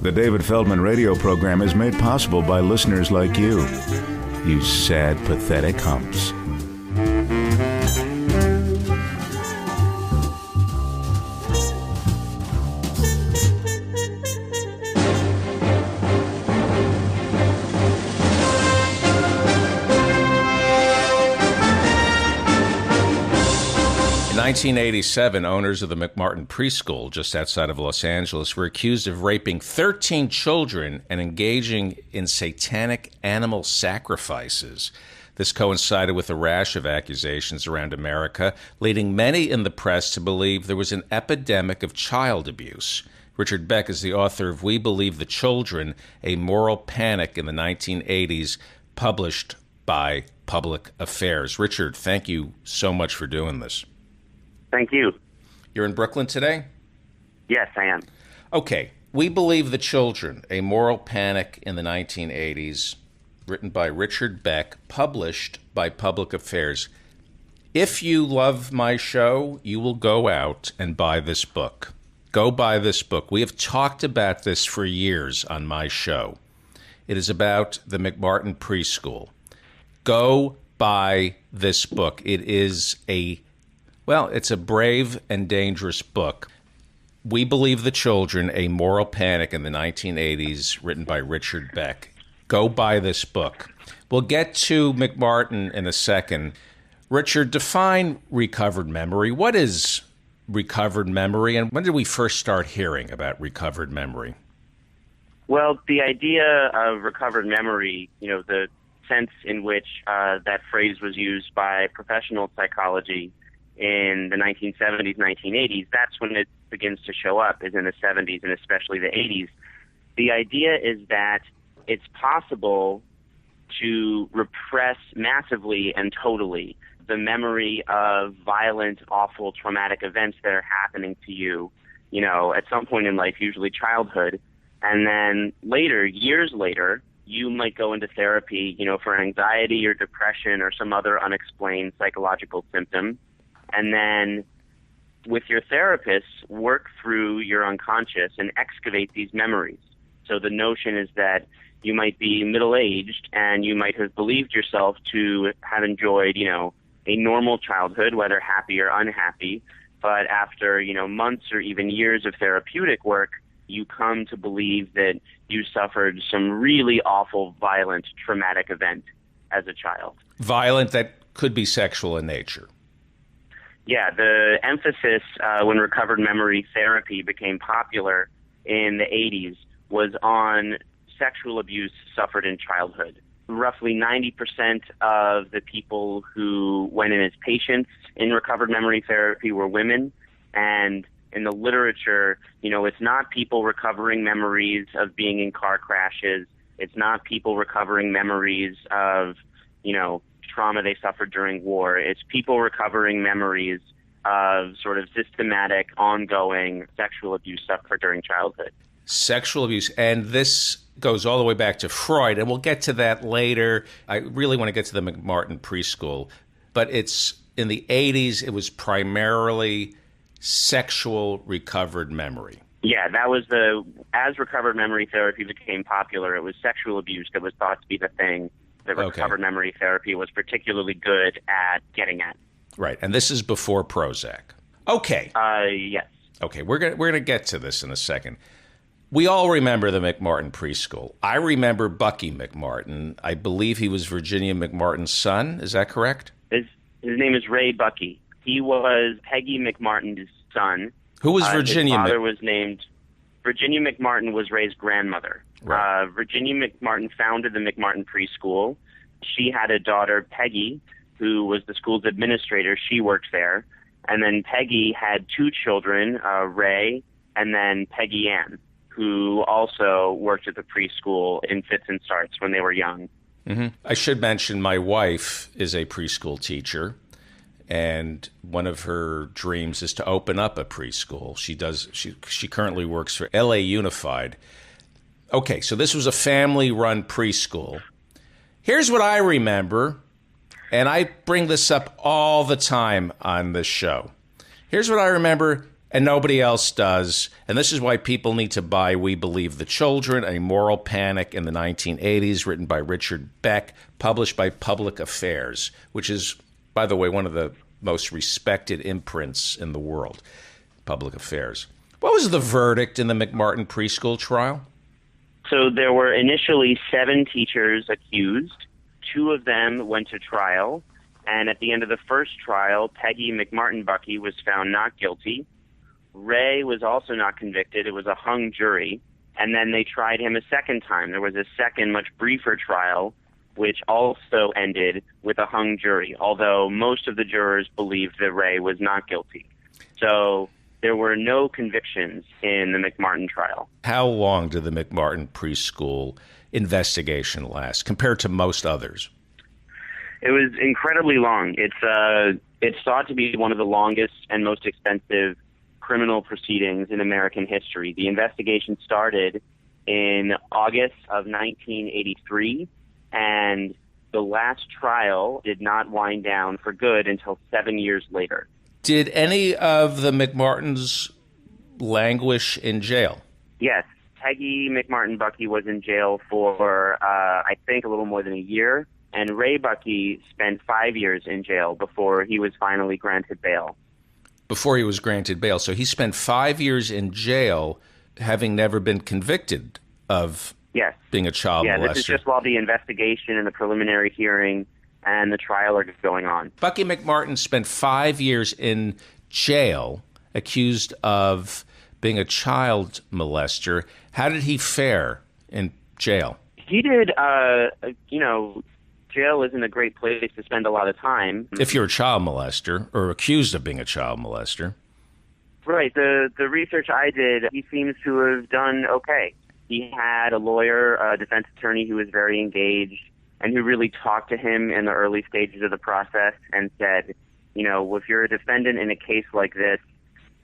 The David Feldman radio program is made possible by listeners like you. You sad, pathetic humps. In 1987, owners of the McMartin Preschool just outside of Los Angeles were accused of raping 13 children and engaging in satanic animal sacrifices. This coincided with a rash of accusations around America, leading many in the press to believe there was an epidemic of child abuse. Richard Beck is the author of We Believe the Children, A Moral Panic in the 1980s, published by Public Affairs. Richard, thank you so much for doing this. Thank you. You're in Brooklyn today? Yes, I am. Okay. We Believe the Children, A Moral Panic in the 1980s, written by Richard Beck, published by Public Affairs. If you love my show, you will go out and buy this book. Go buy this book. We have talked about this for years on my show. It is about the McMartin Preschool. Go buy this book. It is it's a brave and dangerous book. We Believe the Children, A Moral Panic in the 1980s, written by Richard Beck. Go buy this book. We'll get to McMartin in a second. Richard, define recovered memory. What is recovered memory, and when did we first start hearing about recovered memory? Well, the idea of recovered memory, the sense in which that phrase was used by professional psychology in the 1970s, 1980s, that's when it begins to show up, is in the 70s and especially the 80s. The idea is that it's possible to repress massively and totally the memory of violent, awful, traumatic events that are happening to you, at some point in life, usually childhood. And then later, years later, you might go into therapy, for anxiety or depression or some other unexplained psychological symptom. And then with your therapist, work through your unconscious and excavate these memories. So the notion is that you might be middle-aged and you might have believed yourself to have enjoyed, a normal childhood, whether happy or unhappy. But after, months or even years of therapeutic work, you come to believe that you suffered some really awful, violent, traumatic event as a child. Violent that could be sexual in nature. Yeah, the emphasis when recovered memory therapy became popular in the 80s was on sexual abuse suffered in childhood. Roughly 90% of the people who went in as patients in recovered memory therapy were women. And in the literature, it's not people recovering memories of being in car crashes. It's not people recovering memories of, trauma they suffered during war. It's people recovering memories of sort of systematic, ongoing sexual abuse suffered during childhood. Sexual abuse. And this goes all the way back to Freud, and we'll get to that later. I really want to get to the McMartin Preschool. But it's in the 80s, it was primarily sexual recovered memory. Yeah, that was as recovered memory therapy became popular, it was sexual abuse that was thought to be the thing that recovered memory therapy was particularly good at getting at. Right, and this is before Prozac. Okay. Yes. Okay, we're gonna get to this in a second. We all remember the McMartin Preschool. I remember Bucky McMartin. I believe he was Virginia McMartin's son. Is that correct? His name is Ray Bucky. He was Peggy McMartin's son. Who was Virginia? His father was named Virginia McMartin was Ray's grandmother. Right. Virginia McMartin founded the McMartin Preschool. She had a daughter, Peggy, who was the school's administrator. She worked there. And then Peggy had two children, Ray and then Peggy Ann, who also worked at the preschool in fits and starts when they were young. Mm-hmm. I should mention my wife is a preschool teacher, and one of her dreams is to open up a preschool. She currently works for LA Unified. Okay, so this was a family-run preschool. Here's what I remember, and I bring this up all the time on this show. Here's what I remember. And nobody else does. And this is why people need to buy We Believe the Children, A Moral Panic in the 1980s, written by Richard Beck, published by Public Affairs, which is, by the way, one of the most respected imprints in the world, Public Affairs. What was the verdict in the McMartin Preschool trial? So there were initially 7 teachers accused. 2 of them went to trial. And at the end of the first trial, Peggy McMartin Bucky was found not guilty. Ray was also not convicted. It was a hung jury. And then they tried him a second time. There was a second, much briefer trial, which also ended with a hung jury, although most of the jurors believed that Ray was not guilty. So there were no convictions in the McMartin trial. How long did the McMartin Preschool investigation last compared to most others? It was incredibly long. It's thought to be one of the longest and most expensive criminal proceedings in American history. The investigation started in August of 1983, and the last trial did not wind down for good until 7 years later. Did any of the McMartins languish in jail? Yes. Peggy McMartin Bucky was in jail for, I think, a little more than a year, and Ray Bucky spent 5 years in jail before he was finally granted bail. Before he was granted bail. So he spent 5 years in jail, having never been convicted of being a child molester. This is just while the investigation and the preliminary hearing and the trial are going on. Bucky McMartin spent 5 years in jail, accused of being a child molester. How did he fare in jail? He did, jail isn't a great place to spend a lot of time. If you're a child molester or accused of being a child molester. Right. The research I did, he seems to have done okay. He had a lawyer, a defense attorney who was very engaged and who really talked to him in the early stages of the process and said, if you're a defendant in a case like this,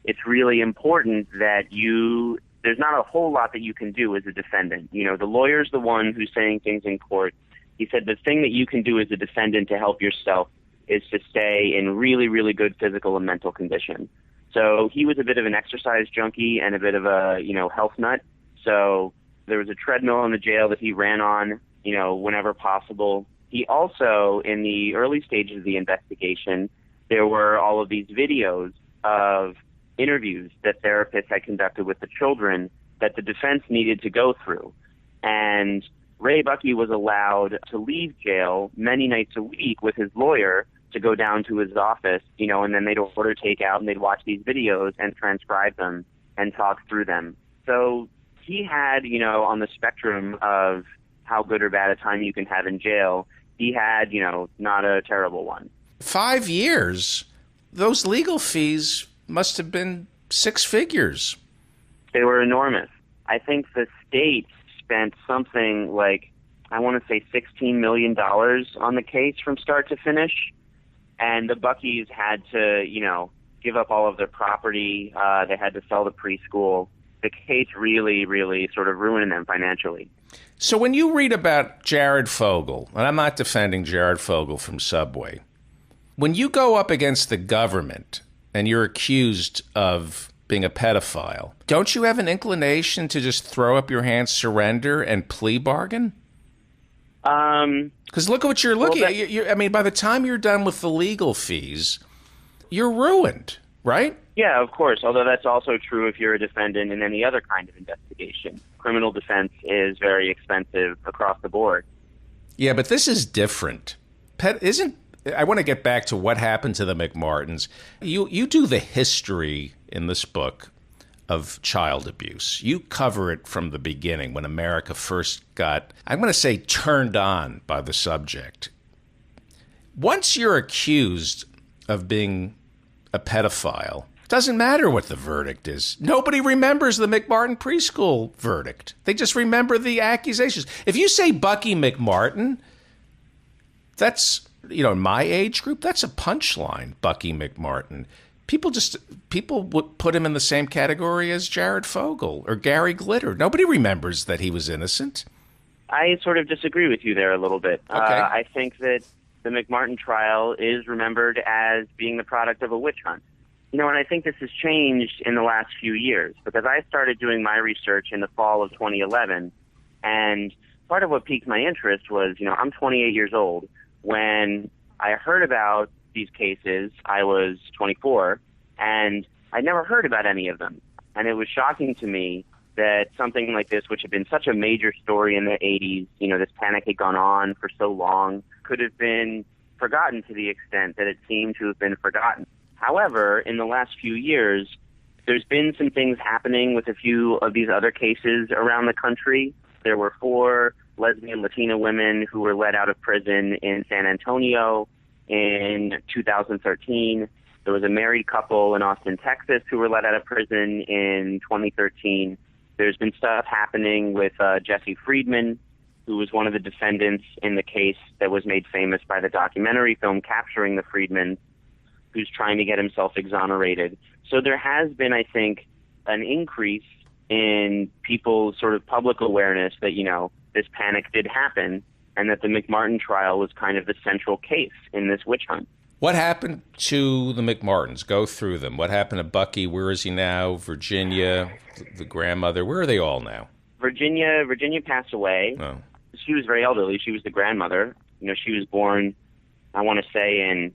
it's really important that there's not a whole lot that you can do as a defendant. The lawyer's the one who's saying things in court. He said the thing that you can do as a defendant to help yourself is to stay in really, really good physical and mental condition. So he was a bit of an exercise junkie and a bit of a, health nut. So there was a treadmill in the jail that he ran on, whenever possible. He also, in the early stages of the investigation, there were all of these videos of interviews that therapists had conducted with the children that the defense needed to go through. And Ray Bucky was allowed to leave jail many nights a week with his lawyer to go down to his office, and then they'd order takeout and they'd watch these videos and transcribe them and talk through them. So he had, on the spectrum of how good or bad a time you can have in jail, he had, not a terrible one. 5 years? Those legal fees must have been 6 figures. They were enormous. I think the state spent something like, I want to say $16 million on the case from start to finish. And the Buckys had to, give up all of their property. They had to sell the preschool. The case really, really sort of ruined them financially. So when you read about Jared Fogle, and I'm not defending Jared Fogle from Subway, when you go up against the government and you're accused of being a pedophile, don't you have an inclination to just throw up your hands, surrender, and plea bargain? Because look at what you're looking at. By the time you're done with the legal fees, you're ruined, right? Yeah, of course, although that's also true if you're a defendant in any other kind of investigation. Criminal defense is very expensive across the board. Yeah, but this is different. I want to get back to what happened to the McMartins. You do the history in this book of child abuse. You cover it from the beginning when America first got, I'm going to say, turned on by the subject. Once you're accused of being a pedophile, it doesn't matter what the verdict is. Nobody remembers the McMartin Preschool verdict. They just remember the accusations. If you say Bucky McMartin, that's, in my age group, that's a punchline, Bucky McMartin. People would put him in the same category as Jared Fogle or Gary Glitter. Nobody remembers that he was innocent. I sort of disagree with you there a little bit. Okay. I think that the McMartin trial is remembered as being the product of a witch hunt. And I think this has changed in the last few years because I started doing my research in the fall of 2011, and part of what piqued my interest was, I'm 28 years old. When I heard about these cases, I was 24, and I never heard about any of them. And it was shocking to me that something like this, which had been such a major story in the 80s, this panic had gone on for so long, could have been forgotten to the extent that it seemed to have been forgotten. However, in the last few years, there's been some things happening with a few of these other cases around the country. There were 4 lesbian Latina women who were let out of prison in San Antonio in 2013. There was a married couple in Austin, Texas, who were let out of prison in 2013. There's been stuff happening with Jesse Friedman, who was one of the defendants in the case that was made famous by the documentary film Capturing the Friedman, who's trying to get himself exonerated. So there has been, I think, an increase in people's sort of public awareness that, this panic did happen and that the McMartin trial was kind of the central case in this witch hunt. What happened to the McMartins? Go through them. What happened to Bucky? Where is he now? Virginia, the grandmother. Where are they all now? Virginia passed away. Oh. She was very elderly. She was the grandmother. She was born, I want to say,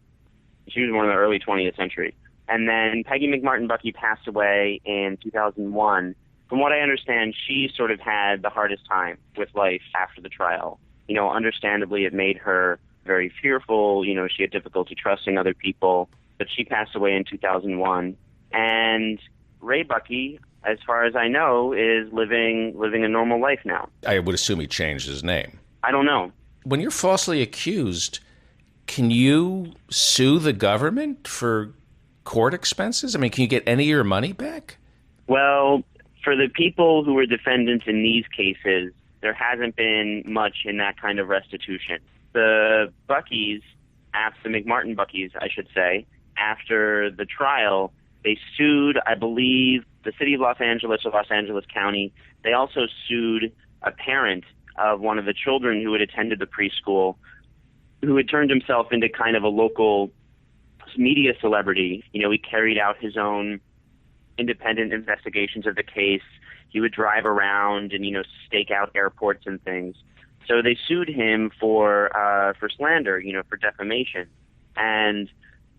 she was born in the early 20th century. And then Peggy McMartin Bucky passed away in 2001. From what I understand, she sort of had the hardest time with life after the trial. Understandably, it made her very fearful. She had difficulty trusting other people. But she passed away in 2001. And Ray Bucky, as far as I know, is living a normal life now. I would assume he changed his name. I don't know. When you're falsely accused, can you sue the government for court expenses? I mean, can you get any of your money back? Well, for the people who were defendants in these cases, there hasn't been much in that kind of restitution. The Buckys, the McMartin Buckys, I should say, after the trial, they sued, I believe, the city of Los Angeles or Los Angeles County. They also sued a parent of one of the children who had attended the preschool, who had turned himself into kind of a local media celebrity. He carried out his own independent investigations of the case. He would drive around and, stake out airports and things. So they sued him for slander, for defamation. And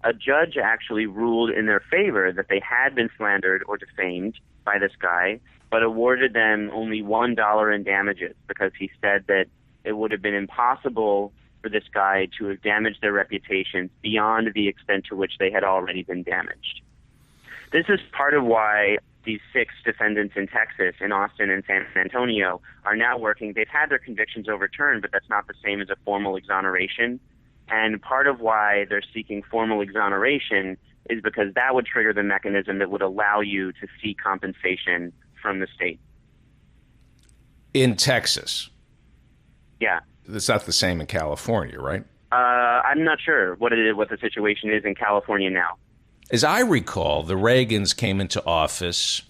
a judge actually ruled in their favor that they had been slandered or defamed by this guy, but awarded them only $1 in damages because he said that it would have been impossible for this guy to have damaged their reputations beyond the extent to which they had already been damaged. This is part of why these 6 defendants in Texas, in Austin and San Antonio, are now working. They've had their convictions overturned, but that's not the same as a formal exoneration. And part of why they're seeking formal exoneration is because that would trigger the mechanism that would allow you to seek compensation from the state. In Texas? Yeah. It's not the same in California, right? I'm not sure what the situation is in California now. As I recall, the Reagans came into office,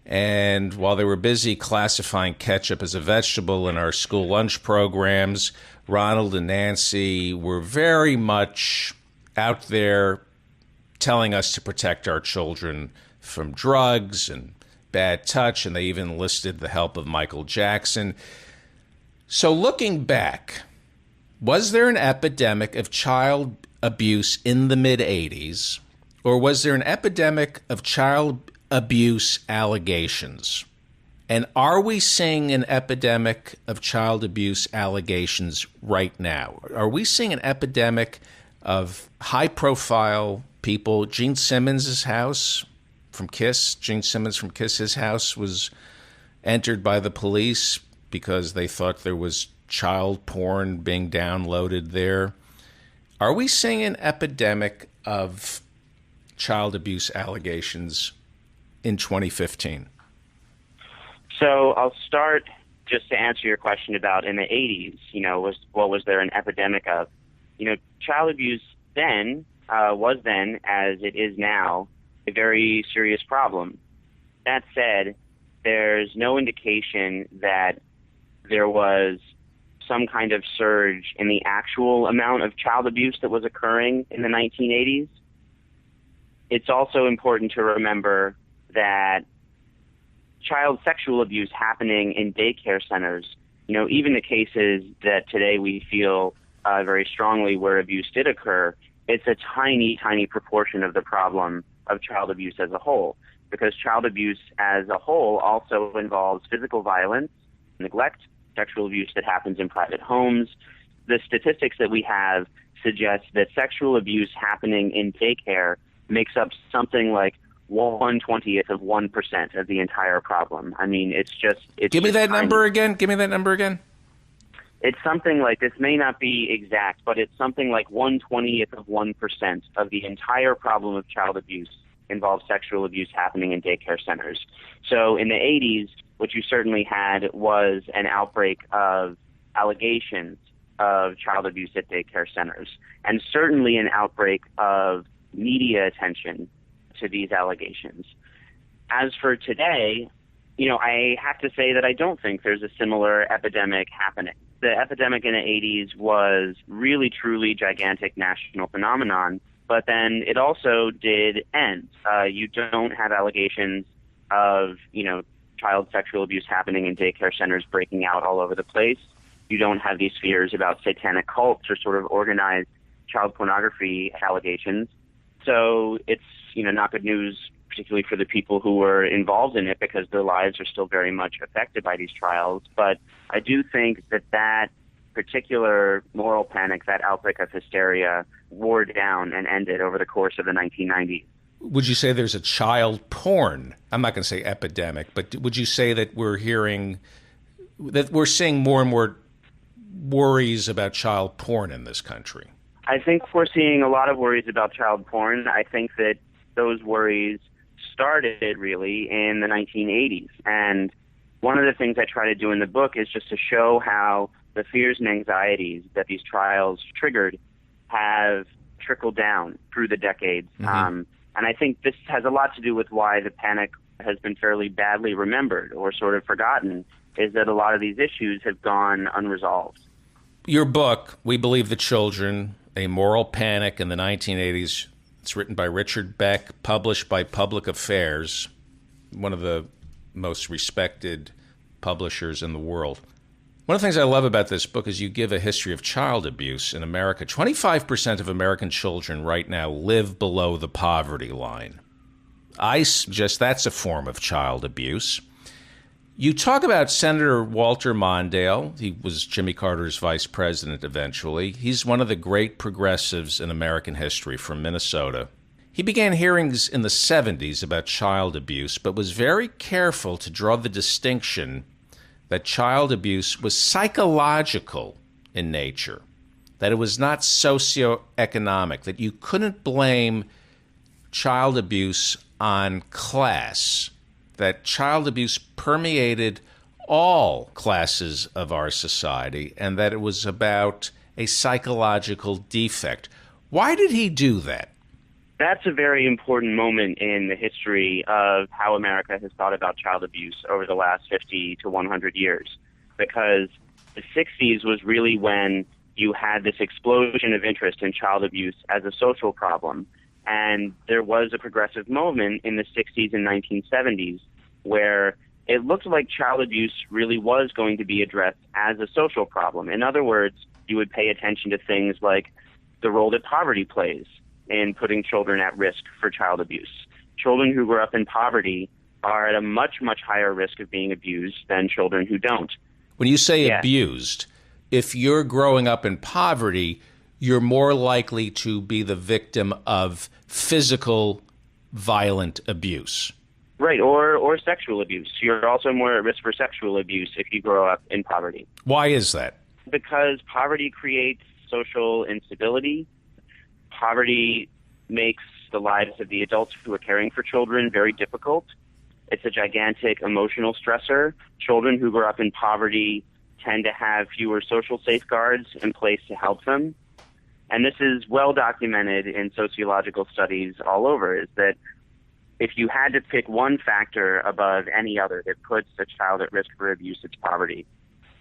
and while they were busy classifying ketchup as a vegetable in our school lunch programs, Ronald and Nancy were very much out there telling us to protect our children from drugs and bad touch, and they even enlisted the help of Michael Jackson. So looking back, was there an epidemic of child abuse in the mid-'80s? Or was there an epidemic of child abuse allegations? And are we seeing an epidemic of child abuse allegations right now? Are we seeing an epidemic of high-profile people? Gene Simmons' house from Kiss, Gene Simmons from Kiss, his house was entered by the police because they thought there was child porn being downloaded there. Are we seeing an epidemic of child abuse allegations in 2015? So I'll start just to answer your question about in the 80s, was there an epidemic of? Child abuse then was then, as it is now, a very serious problem. That said, there's no indication that there was some kind of surge in the actual amount of child abuse that was occurring in the 1980s. it's also important to remember that child sexual abuse happening in daycare centers, even the cases that today we feel very strongly where abuse did occur, it's a tiny, tiny proportion of the problem of child abuse as a whole, because child abuse as a whole also involves physical violence, neglect, sexual abuse that happens in private homes. The statistics that we have suggest that sexual abuse happening in daycare makes up something like 1/20th of 1% of the entire problem. I mean, it's Give me that tiny. number again. Give me that number again. It's something like, this may not be exact, but it's something like 1/20th of 1% of the entire problem of child abuse involves sexual abuse happening in daycare centers. So in the 80s, what you certainly had was an outbreak of allegations of child abuse at daycare centers, and certainly an outbreak of media attention to these allegations. As for today, I have to say that I don't think there's a similar epidemic happening. The epidemic in the 80s was really, truly gigantic national phenomenon, but then it also did end. You don't have allegations of, child sexual abuse happening in daycare centers breaking out all over the place. You don't have these fears about satanic cults or sort of organized child pornography allegations. So it's, not good news, particularly for the people who were involved in it, because their lives are still very much affected by these trials. But I do think that particular moral panic, that outbreak of hysteria, wore down and ended over the course of the 1990s. Would you say there's a child porn? I'm not going to say epidemic, but would you say that we're seeing more and more worries about child porn in this country? I think we're seeing a lot of worries about child porn. I think that those worries started really in the 1980s. And one of the things I try to do in the book is just to show how the fears and anxieties that these trials triggered have trickled down through the decades. Mm-hmm. And I think this has a lot to do with why the panic has been fairly badly remembered or sort of forgotten, is that a lot of these issues have gone unresolved. Your book, We Believe the Children, A Moral Panic in the 1980s, it's written by Richard Beck, published by Public Affairs, one of the most respected publishers in the world. One of the things I love about this book is you give a history of child abuse in America. 25% of American children right now live below the poverty line. I suggest that's a form of child abuse. You talk about Senator Walter Mondale. He was Jimmy Carter's vice president eventually. He's one of the great progressives in American history from Minnesota. He began hearings in the 70s about child abuse, but was very careful to draw the distinction that child abuse was psychological in nature, that it was not socioeconomic, that you couldn't blame child abuse on class, that child abuse permeated all classes of our society, and that it was about a psychological defect. Why did he do that? That's a very important moment in the history of how America has thought about child abuse over the last 50 to 100 years, because the 60s was really when you had this explosion of interest in child abuse as a social problem. And there was a progressive moment in the 60s and 1970s where it looked like child abuse really was going to be addressed as a social problem. In other words, you would pay attention to things like the role that poverty plays in putting children at risk for child abuse. Children who grow up in poverty are at a much, much higher risk of being abused than children who don't. When you say abused, if you're growing up in poverty, you're more likely to be the victim of physical, violent abuse. Right, or sexual abuse. You're also more at risk for sexual abuse if you grow up in poverty. Why is that? Because poverty creates social instability. Poverty makes the lives of the adults who are caring for children very difficult. It's a gigantic emotional stressor. Children who grow up in poverty tend to have fewer social safeguards in place to help them. And this is well documented in sociological studies all over, is that if you had to pick one factor above any other that puts a child at risk for abuse, it's poverty.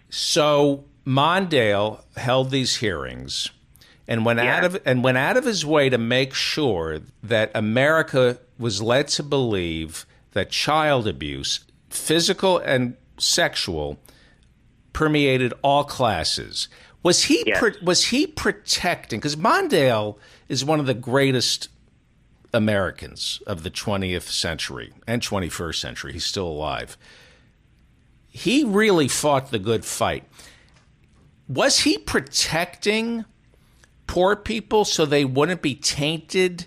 So Mondale held these hearings, and went out of his way to make sure that America was led to believe that child abuse, physical and sexual, permeated all classes. Was he protecting? Because Mondale is one of the greatest Americans of the 20th century and 21st century. He's still alive. He really fought the good fight. Was he protecting poor people so they wouldn't be tainted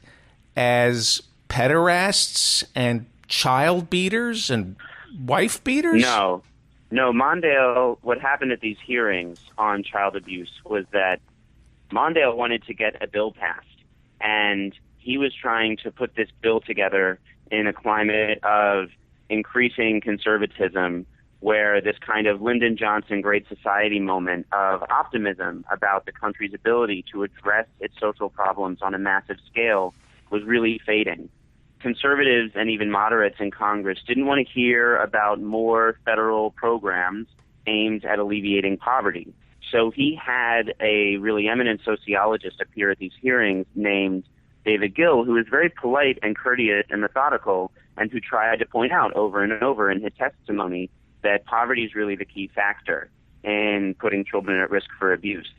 as pederasts and child beaters and wife beaters? No, Mondale, what happened at these hearings on child abuse was that Mondale wanted to get a bill passed, and he was trying to put this bill together in a climate of increasing conservatism, where this kind of Lyndon Johnson Great Society moment of optimism about the country's ability to address its social problems on a massive scale was really fading. Conservatives and even moderates in Congress didn't want to hear about more federal programs aimed at alleviating poverty. So he had a really eminent sociologist appear at these hearings named David Gill, who was very polite and courteous and methodical, and who tried to point out over and over in his testimony that poverty is really the key factor in putting children at risk for abuse.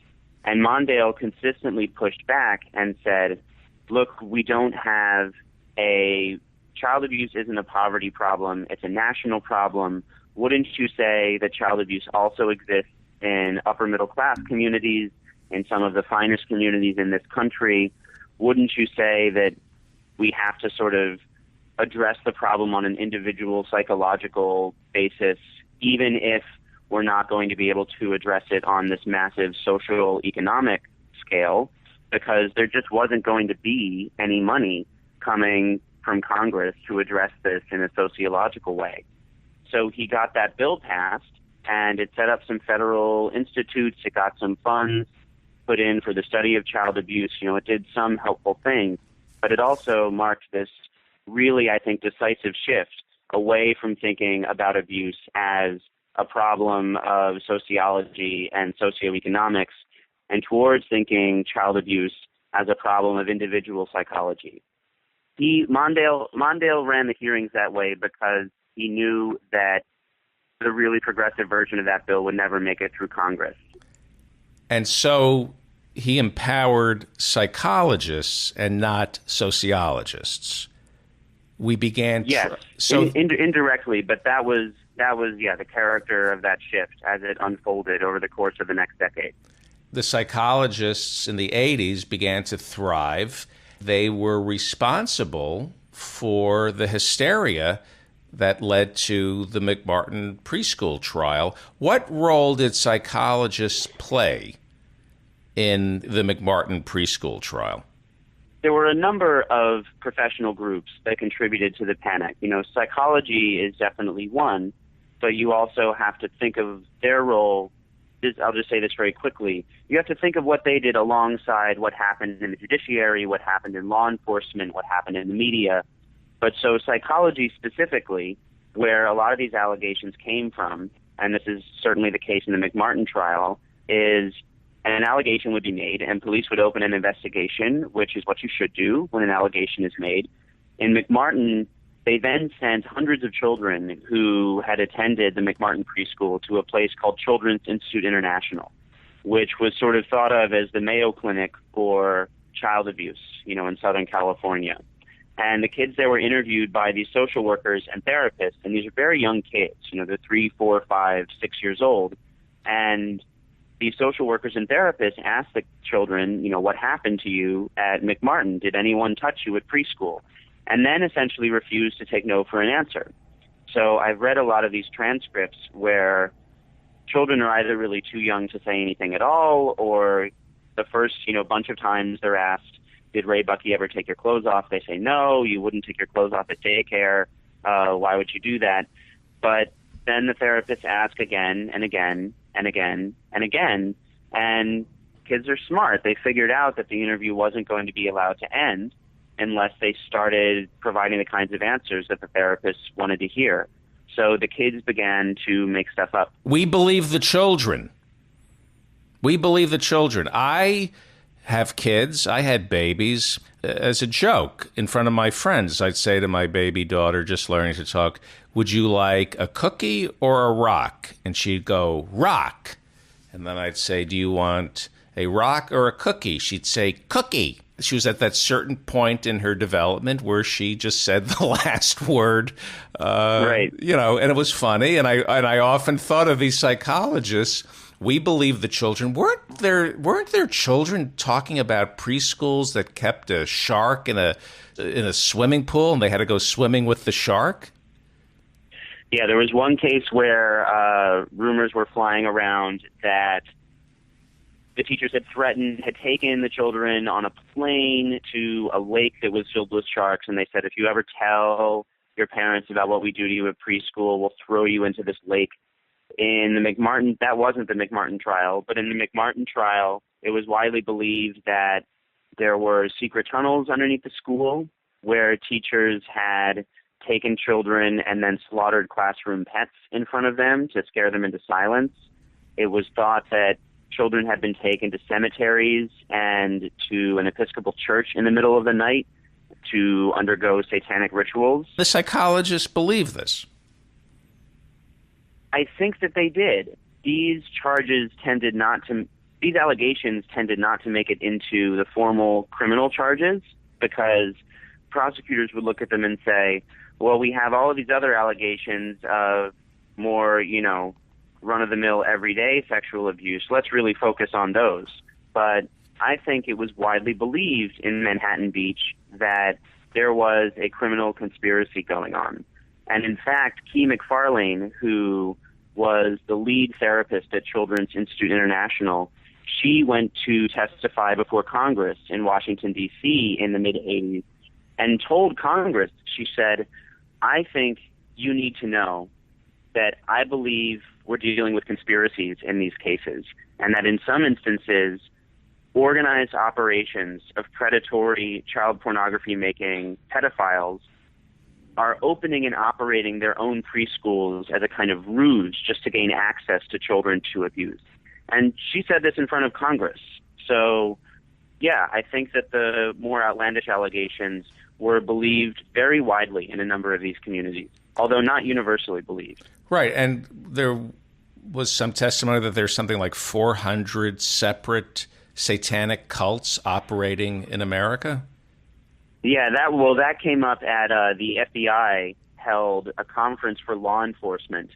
And Mondale consistently pushed back and said, look, we don't have child abuse isn't a poverty problem, it's a national problem. Wouldn't you say that child abuse also exists in upper middle class communities, in some of the finest communities in this country? Wouldn't you say that we have to sort of address the problem on an individual psychological basis, even if we're not going to be able to address it on this massive social economic scale, because there just wasn't going to be any money coming from Congress to address this in a sociological way. So he got that bill passed, and it set up some federal institutes. It got some funds put in for the study of child abuse. It did some helpful things, but it also marked this really, I think, decisive shift away from thinking about abuse as a problem of sociology and socioeconomics, and towards thinking child abuse as a problem of individual psychology. Mondale ran the hearings that way because he knew that the really progressive version of that bill would never make it through Congress. And so he empowered psychologists and not sociologists. We began... Yes, indirectly, but that was the character of that shift as it unfolded over the course of the next decade. The psychologists in the 80s began to thrive. They were responsible for the hysteria that led to the McMartin Preschool trial. What role did psychologists play in the McMartin Preschool trial? There were a number of professional groups that contributed to the panic. Psychology is definitely one, but you also have to think of their role. I'll just say this very quickly. You have to think of what they did alongside what happened in the judiciary, what happened in law enforcement, what happened in the media. But so psychology specifically, where a lot of these allegations came from, and this is certainly the case in the McMartin trial, is an allegation would be made and police would open an investigation, which is what you should do when an allegation is made. In McMartin, they then sent hundreds of children who had attended the McMartin Preschool to a place called Children's Institute International, which was sort of thought of as the Mayo Clinic for child abuse, in Southern California. And the kids there were interviewed by these social workers and therapists, and these are very young kids, they're 3, 4, 5, 6 years old. And these social workers and therapists asked the children, what happened to you at McMartin? Did anyone touch you at preschool? And then essentially refused to take no for an answer. So I've read a lot of these transcripts where children are either really too young to say anything at all, or the first, bunch of times they're asked, did Ray Bucky ever take your clothes off? They say, no, you wouldn't take your clothes off at daycare. Why would you do that? But then the therapists ask again and again and again and again, and kids are smart. They figured out that the interview wasn't going to be allowed to end unless they started providing the kinds of answers that the therapists wanted to hear. So the kids began to make stuff up. We believe the children. We believe the children. I have kids. I had babies as a joke in front of my friends. I'd say to my baby daughter, just learning to talk, would you like a cookie or a rock? And she'd go, rock. And then I'd say, do you want a rock or a cookie? She'd say, cookie. She was at that certain point in her development where she just said the last word, right? You know, and it was funny. And I often thought of these psychologists. We believe the children weren't there children talking about preschools that kept a shark in a swimming pool and they had to go swimming with the shark. Yeah, there was one case where rumors were flying around that the teachers had taken the children on a plane to a lake that was filled with sharks, and they said, if you ever tell your parents about what we do to you at preschool, we'll throw you into this lake. In the McMartin, that wasn't the McMartin trial, but in the McMartin trial, it was widely believed that there were secret tunnels underneath the school where teachers had taken children and then slaughtered classroom pets in front of them to scare them into silence. It was thought that children had been taken to cemeteries and to an Episcopal church in the middle of the night to undergo satanic rituals. The psychologists believe this. I think that they did. These allegations tended not to make it into the formal criminal charges because prosecutors would look at them and say, well, we have all of these other allegations of more, run-of-the-mill, everyday sexual abuse. Let's really focus on those. But I think it was widely believed in Manhattan Beach that there was a criminal conspiracy going on. And in fact, Key McFarlane, who was the lead therapist at Children's Institute International, she went to testify before Congress in Washington, D.C. in the mid-'80s and told Congress, she said, I think you need to know that I believe we're dealing with conspiracies in these cases, and that in some instances, organized operations of predatory child pornography-making pedophiles are opening and operating their own preschools as a kind of ruse just to gain access to children to abuse. And she said this in front of Congress. So, yeah, I think that the more outlandish allegations were believed very widely in a number of these communities, although not universally believed. Right, and there was some testimony that there's something like 400 separate satanic cults operating in America? Yeah, that came up at the FBI held a conference for law enforcement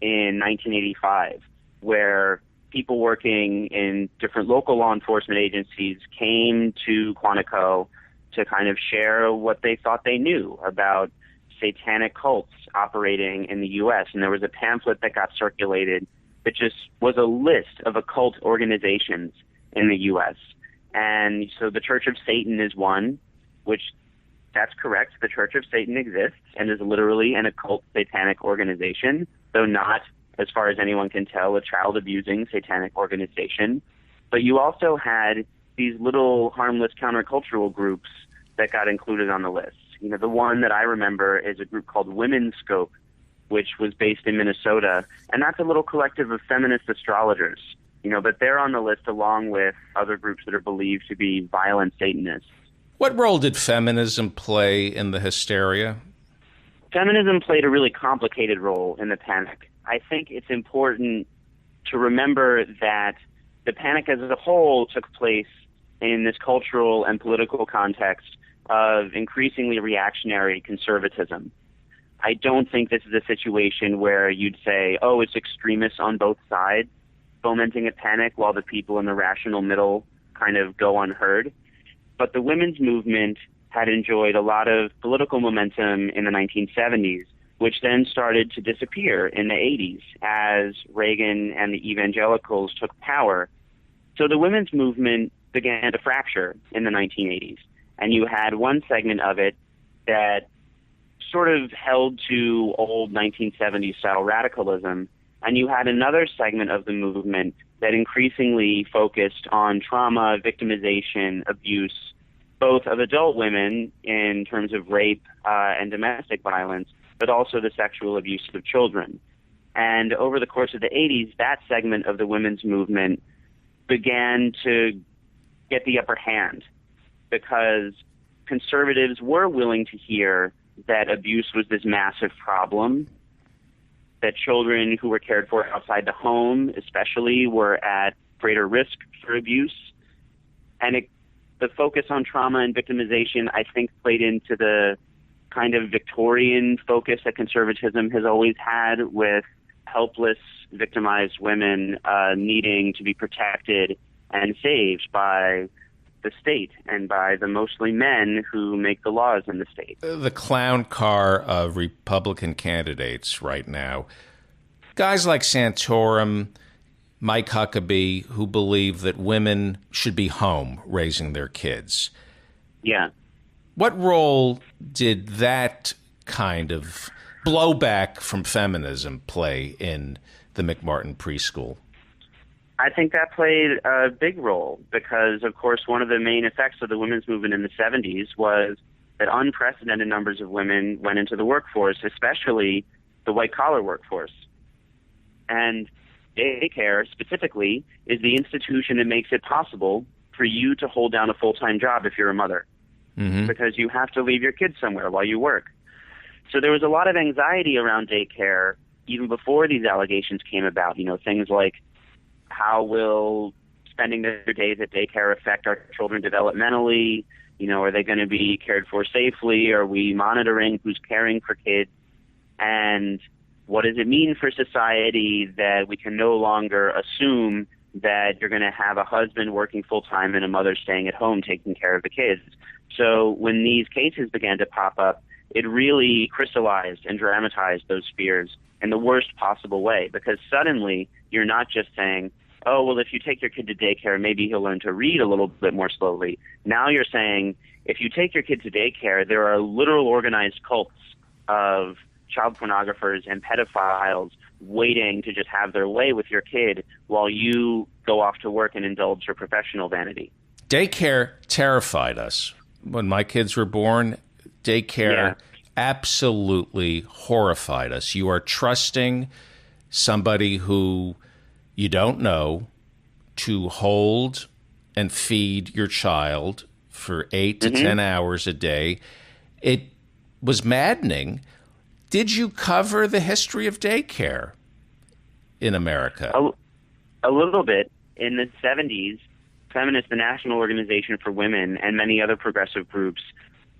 in 1985, where people working in different local law enforcement agencies came to Quantico to kind of share what they thought they knew about satanic cults operating in the U.S. And there was a pamphlet that got circulated that just was a list of occult organizations in the U.S. And so the Church of Satan is one, which that's correct. The Church of Satan exists and is literally an occult satanic organization, though not, as far as anyone can tell, a child-abusing satanic organization. But you also had these little harmless countercultural groups that got included on the list. The one that I remember is a group called Women's Scope, which was based in Minnesota, and that's a little collective of feminist astrologers. But they're on the list along with other groups that are believed to be violent Satanists. What role did feminism play in the hysteria? Feminism played a really complicated role in the panic. I think it's important to remember that the panic as a whole took place in this cultural and political context of increasingly reactionary conservatism. I don't think this is a situation where you'd say, oh, it's extremists on both sides fomenting a panic while the people in the rational middle kind of go unheard. But the women's movement had enjoyed a lot of political momentum in the 1970s, which then started to disappear in the 80s as Reagan and the evangelicals took power. So the women's movement began to fracture in the 1980s. And you had one segment of it that sort of held to old 1970s style radicalism, and you had another segment of the movement that increasingly focused on trauma, victimization, abuse, both of adult women in terms of rape and domestic violence, but also the sexual abuse of children. And over the course of the 80s, that segment of the women's movement began to get the upper hand because conservatives were willing to hear that abuse was this massive problem, that children who were cared for outside the home especially were at greater risk for abuse. And the focus on trauma and victimization, I think, played into the kind of Victorian focus that conservatism has always had, with helpless, victimized women needing to be protected and saved by the state and by the mostly men who make the laws in the state. The clown car of Republican candidates right now, guys like Santorum, Mike Huckabee, who believe that women should be home raising their kids. Yeah. What role did that kind of blowback from feminism play in the McMartin Preschool? I think that played a big role because, of course, one of the main effects of the women's movement in the 70s was that unprecedented numbers of women went into the workforce, especially the white-collar workforce. And daycare, specifically, is the institution that makes it possible for you to hold down a full-time job if you're a mother, because you have to leave your kids somewhere while you work. So there was a lot of anxiety around daycare even before these allegations came about. You know, things like, how will spending their days at daycare affect our children developmentally? You know, are they going to be cared for safely? Are we monitoring who's caring for kids? And what does it mean for society that we can no longer assume that you're going to have a husband working full-time and a mother staying at home taking care of the kids? So when these cases began to pop up, it really crystallized and dramatized those fears in the worst possible way, because suddenly you're not just saying, oh, well, if you take your kid to daycare, maybe he'll learn to read a little bit more slowly. Now you're saying, if you take your kid to daycare, there are literal organized cults of child pornographers and pedophiles waiting to just have their way with your kid while you go off to work and indulge your professional vanity. Daycare terrified us. When my kids were born, daycare absolutely horrified us. You are trusting somebody who you don't know to hold and feed your child for 8 to 10 hours a day. It was maddening. Did you cover the history of daycare in America? A little bit. In the 70s, Feminist, the National Organization for Women, and many other progressive groups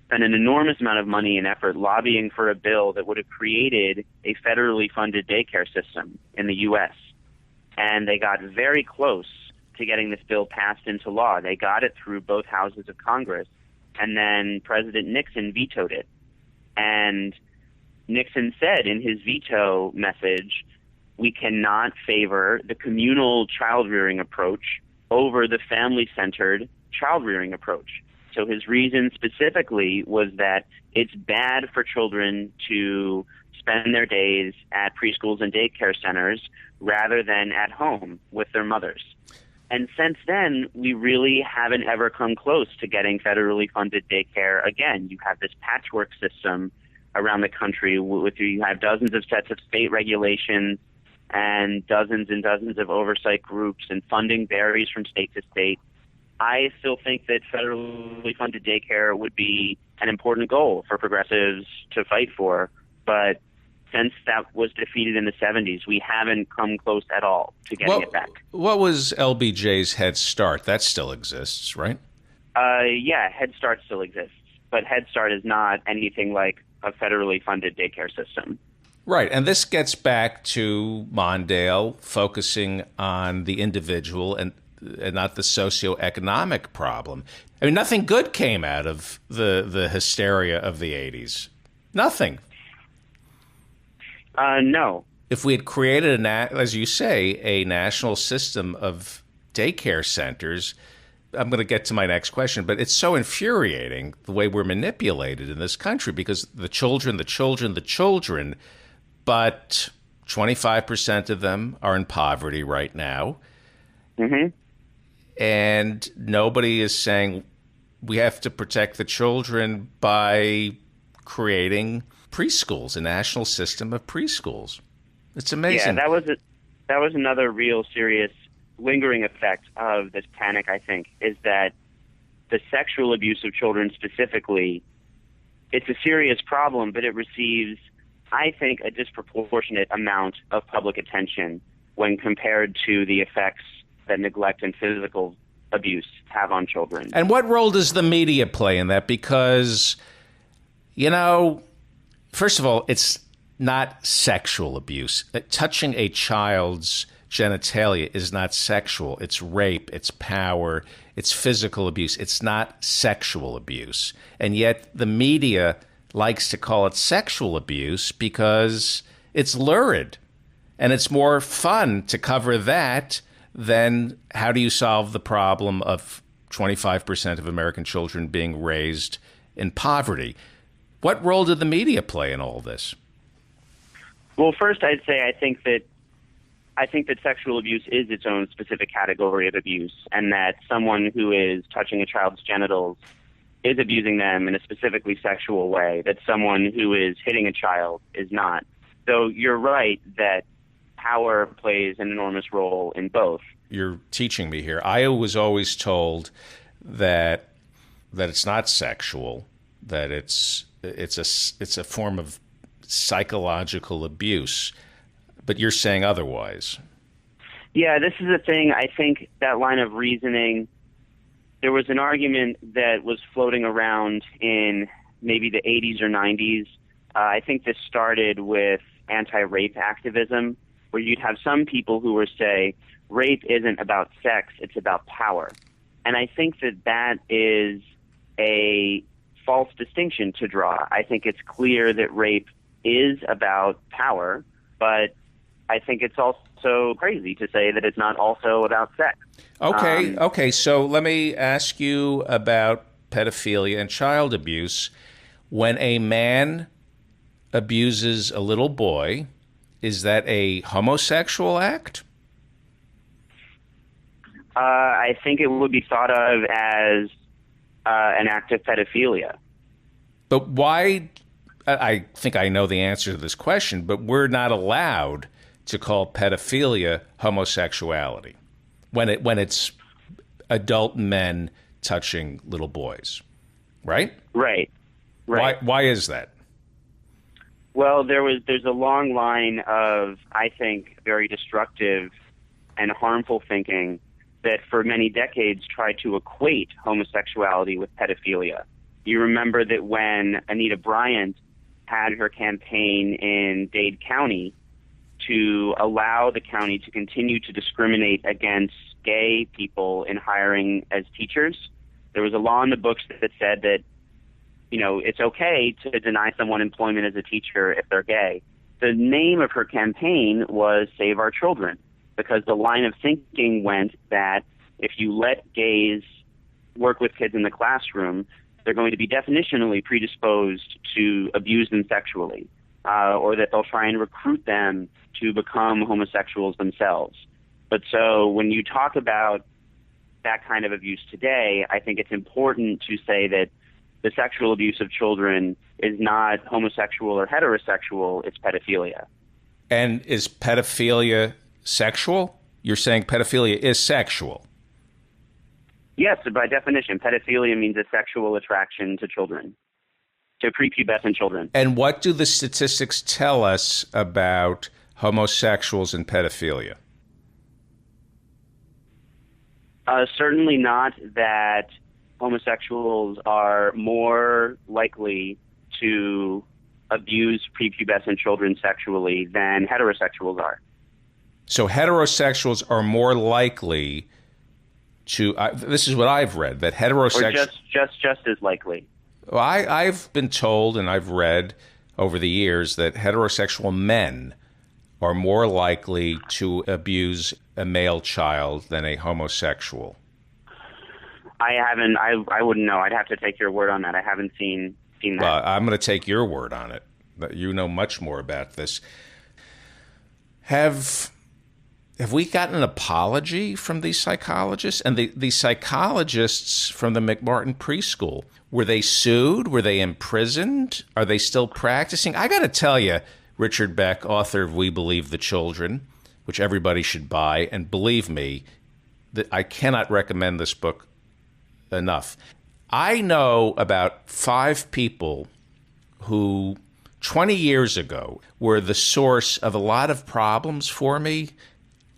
spent an enormous amount of money and effort lobbying for a bill that would have created a federally funded daycare system in the U.S. And they got very close to getting this bill passed into law. They got it through both houses of Congress, and then President Nixon vetoed it. And Nixon said in his veto message, we cannot favor the communal child-rearing approach over the family-centered child-rearing approach. So his reason specifically was that it's bad for children to spend their days at preschools and daycare centers rather than at home with their mothers. And since then, we really haven't ever come close to getting federally funded daycare again. You have this patchwork system around the country with you have dozens of sets of state regulations and dozens of oversight groups, and funding varies from state to state. I still think that federally funded daycare would be an important goal for progressives to fight for, but since that was defeated in the 70s, we haven't come close at all to getting it back. What was LBJ's Head Start? That still exists, right? Yeah, Head Start still exists, but Head Start is not anything like a federally funded daycare system. Right, and this gets back to Mondale focusing on the individual and not the socioeconomic problem. I mean, nothing good came out of the hysteria of the 80s. Nothing. No. If we had created, as you say, a national system of daycare centers, I'm going to get to my next question, but it's so infuriating the way we're manipulated in this country, because the children, but 25% of them are in poverty right now. Mm-hmm. And nobody is saying we have to protect the children by creating preschools, a national system of preschools. It's amazing. Yeah, that was another real serious lingering effect of this panic, I think, is that the sexual abuse of children specifically, it's a serious problem, but it receives, I think, a disproportionate amount of public attention when compared to the effects that neglect and physical abuse have on children. And what role does the media play in that? Because, first of all, it's not sexual abuse. Touching a child's genitalia is not sexual. It's rape, it's power, it's physical abuse. It's not sexual abuse. And yet the media likes to call it sexual abuse because it's lurid. And it's more fun to cover that than how do you solve the problem of 25% of American children being raised in poverty. What role did the media play in all this? Well, first I'd say I think that sexual abuse is its own specific category of abuse, and that someone who is touching a child's genitals is abusing them in a specifically sexual way, that someone who is hitting a child is not. So you're right that power plays an enormous role in both. You're teaching me here. I was always told that it's not sexual, that it's a form of psychological abuse, but you're saying otherwise. Yeah, this is the thing. I think that line of reasoning, there was an argument that was floating around in maybe the 80s or 90s. I think this started with anti-rape activism, where you'd have some people who would say, rape isn't about sex, it's about power. And I think that is a false distinction to draw. I think it's clear that rape is about power, but I think it's also crazy to say that it's not also about sex. Okay. So let me ask you about pedophilia and child abuse. When a man abuses a little boy, is that a homosexual act? I think it would be thought of as an act of pedophilia. But why? I think I know the answer to this question, but we're not allowed to call pedophilia homosexuality when it's adult men touching little boys, right? Right. Why is that? Well, there's a long line of, I think, very destructive and harmful thinking that for many decades tried to equate homosexuality with pedophilia. You remember that when Anita Bryant had her campaign in Dade County to allow the county to continue to discriminate against gay people in hiring as teachers, there was a law in the books that said that, it's okay to deny someone employment as a teacher if they're gay. The name of her campaign was Save Our Children, because the line of thinking went that if you let gays work with kids in the classroom, they're going to be definitionally predisposed to abuse them sexually, or that they'll try and recruit them to become homosexuals themselves. But so when you talk about that kind of abuse today, I think it's important to say that the sexual abuse of children is not homosexual or heterosexual, it's pedophilia. And is pedophilia sexual? You're saying pedophilia is sexual? Yes, by definition, pedophilia means a sexual attraction to children, to prepubescent children. And what do the statistics tell us about homosexuals and pedophilia? Certainly not that homosexuals are more likely to abuse prepubescent children sexually than heterosexuals are. So heterosexuals are more likely to, this is what I've read, that heterosexuals... Or just as likely. Well, I've been told and I've read over the years that heterosexual men are more likely to abuse a male child than a homosexual. I wouldn't know. I'd have to take your word on that. I haven't seen that. Well, I'm going to take your word on it. You know much more about this. Have we gotten an apology from these psychologists? And the psychologists from the McMartin Preschool, were they sued? Were they imprisoned? Are they still practicing? I got to tell you, Richard Beck, author of We Believe the Children, which everybody should buy, and believe me, I cannot recommend this book enough. I know about 5 people who 20 years ago were the source of a lot of problems for me.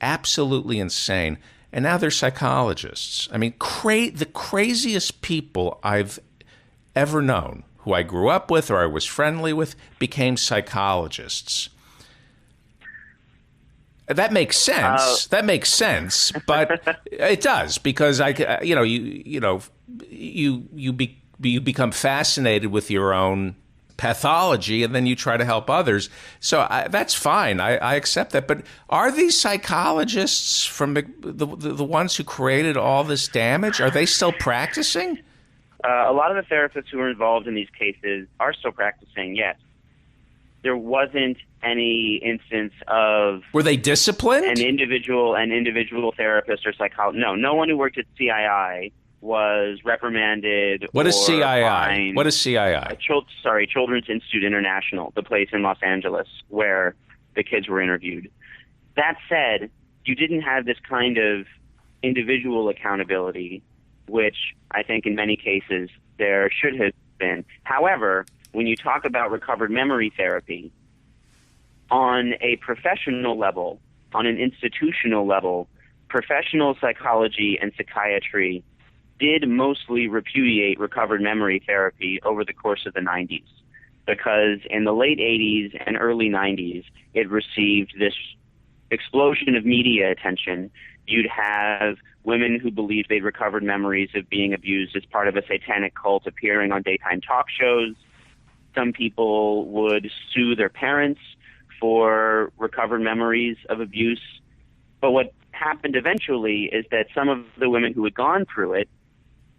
Absolutely insane. And now they're psychologists. I mean, the craziest people I've ever known, who I grew up with or I was friendly with, became psychologists. That makes sense. That makes sense, but it does, because you become fascinated with your own pathology, and then you try to help others. So that's fine. I accept that. But are these psychologists from the ones who created all this damage? Are they still practicing? A lot of the therapists who are involved in these cases are still practicing, yes. There wasn't any instance of... Were they disciplined? An individual therapist or psychologist. No one who worked at CII was reprimanded. What is CII? Fined. What is CII? Children's Institute International, the place in Los Angeles where the kids were interviewed. That said, you didn't have this kind of individual accountability, which I think in many cases there should have been. However, when you talk about recovered memory therapy, on a professional level, on an institutional level, professional psychology and psychiatry did mostly repudiate recovered memory therapy over the course of the 90s, because in the late 80s and early 90s, it received this explosion of media attention. You'd have women who believed they'd recovered memories of being abused as part of a satanic cult appearing on daytime talk shows. Some people would sue their parents for recovered memories of abuse. But what happened eventually is that some of the women who had gone through it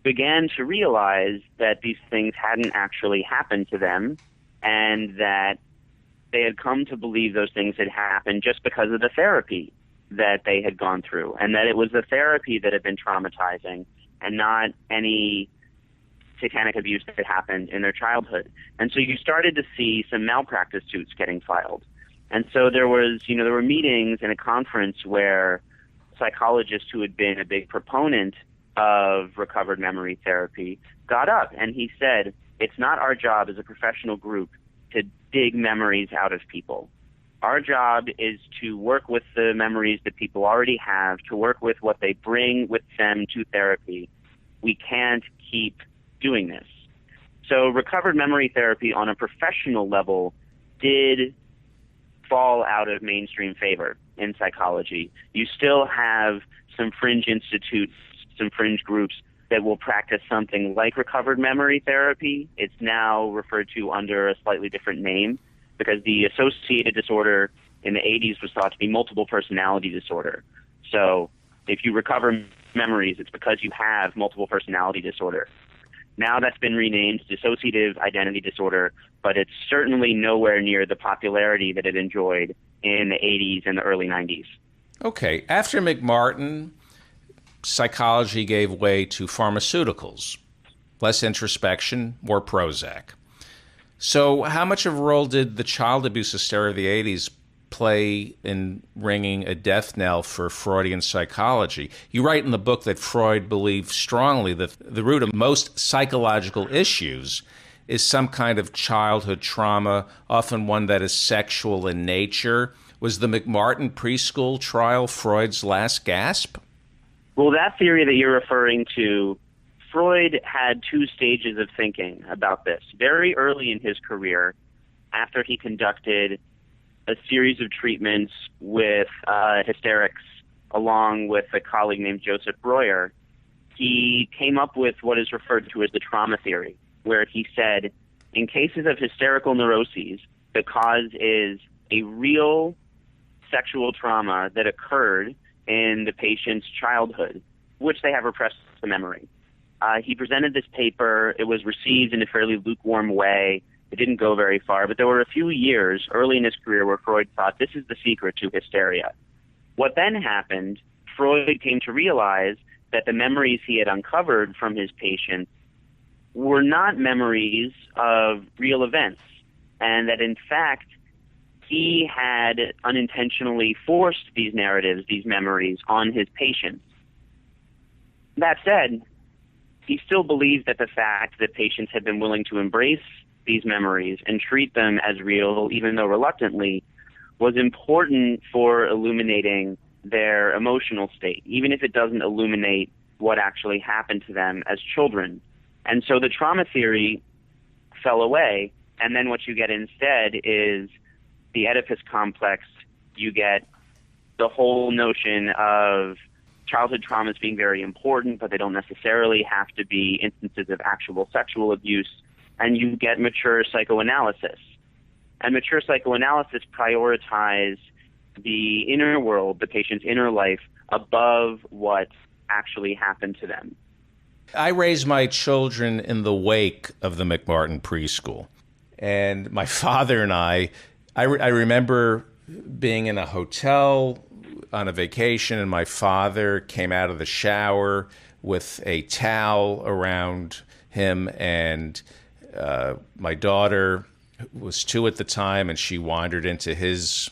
began to realize that these things hadn't actually happened to them, and that they had come to believe those things had happened just because of the therapy that they had gone through, and that it was the therapy that had been traumatizing and not any satanic abuse that had happened in their childhood. And so you started to see some malpractice suits getting filed. And so there were meetings in a conference where psychologists who had been a big proponent of recovered memory therapy got up, and he said, it's not our job as a professional group to dig memories out of people. Our job is to work with the memories that people already have, to work with what they bring with them to therapy. We can't keep doing this. So recovered memory therapy on a professional level did fall out of mainstream favor in psychology. You still have some fringe institutes, some fringe groups that will practice something like recovered memory therapy. It's now referred to under a slightly different name, because the associated disorder in the 80s was thought to be multiple personality disorder. So if you recover memories, it's because you have multiple personality disorder. Now that's been renamed dissociative identity disorder, but it's certainly nowhere near the popularity that it enjoyed in the 80s and the early 90s. Okay. After McMartin, psychology gave way to pharmaceuticals. Less introspection, more Prozac. So how much of a role did the child abuse hysteria of the 80s play in ringing a death knell for Freudian psychology? You write in the book that Freud believed strongly that the root of most psychological issues is some kind of childhood trauma, often one that is sexual in nature. Was the McMartin Preschool trial Freud's last gasp? Well, that theory that you're referring to, Freud had 2 stages of thinking about this. Very early in his career, after he conducted a series of treatments with hysterics along with a colleague named Joseph Breuer, he came up with what is referred to as the trauma theory, where he said, in cases of hysterical neuroses, the cause is a real sexual trauma that occurred in the patient's childhood, which they have repressed the memory. He presented this paper. It was received in a fairly lukewarm way. It didn't go very far, but there were a few years early in his career where Freud thought this is the secret to hysteria. What then happened, Freud came to realize that the memories he had uncovered from his patients were not memories of real events, and that in fact he had unintentionally forced these narratives, these memories, on his patients. That said, he still believed that the fact that patients had been willing to embrace these memories and treat them as real, even though reluctantly, was important for illuminating their emotional state, even if it doesn't illuminate what actually happened to them as children. And so the trauma theory fell away, and then what you get instead is the Oedipus complex. You get the whole notion of childhood traumas being very important, but they don't necessarily have to be instances of actual sexual abuse, and you get mature psychoanalysis. And mature psychoanalysis prioritize the inner world, the patient's inner life, above what actually happened to them. I raised my children in the wake of the McMartin Preschool. And my father and I remember being in a hotel on a vacation, and my father came out of the shower with a towel around him, and my daughter was 2 at the time, and she wandered into his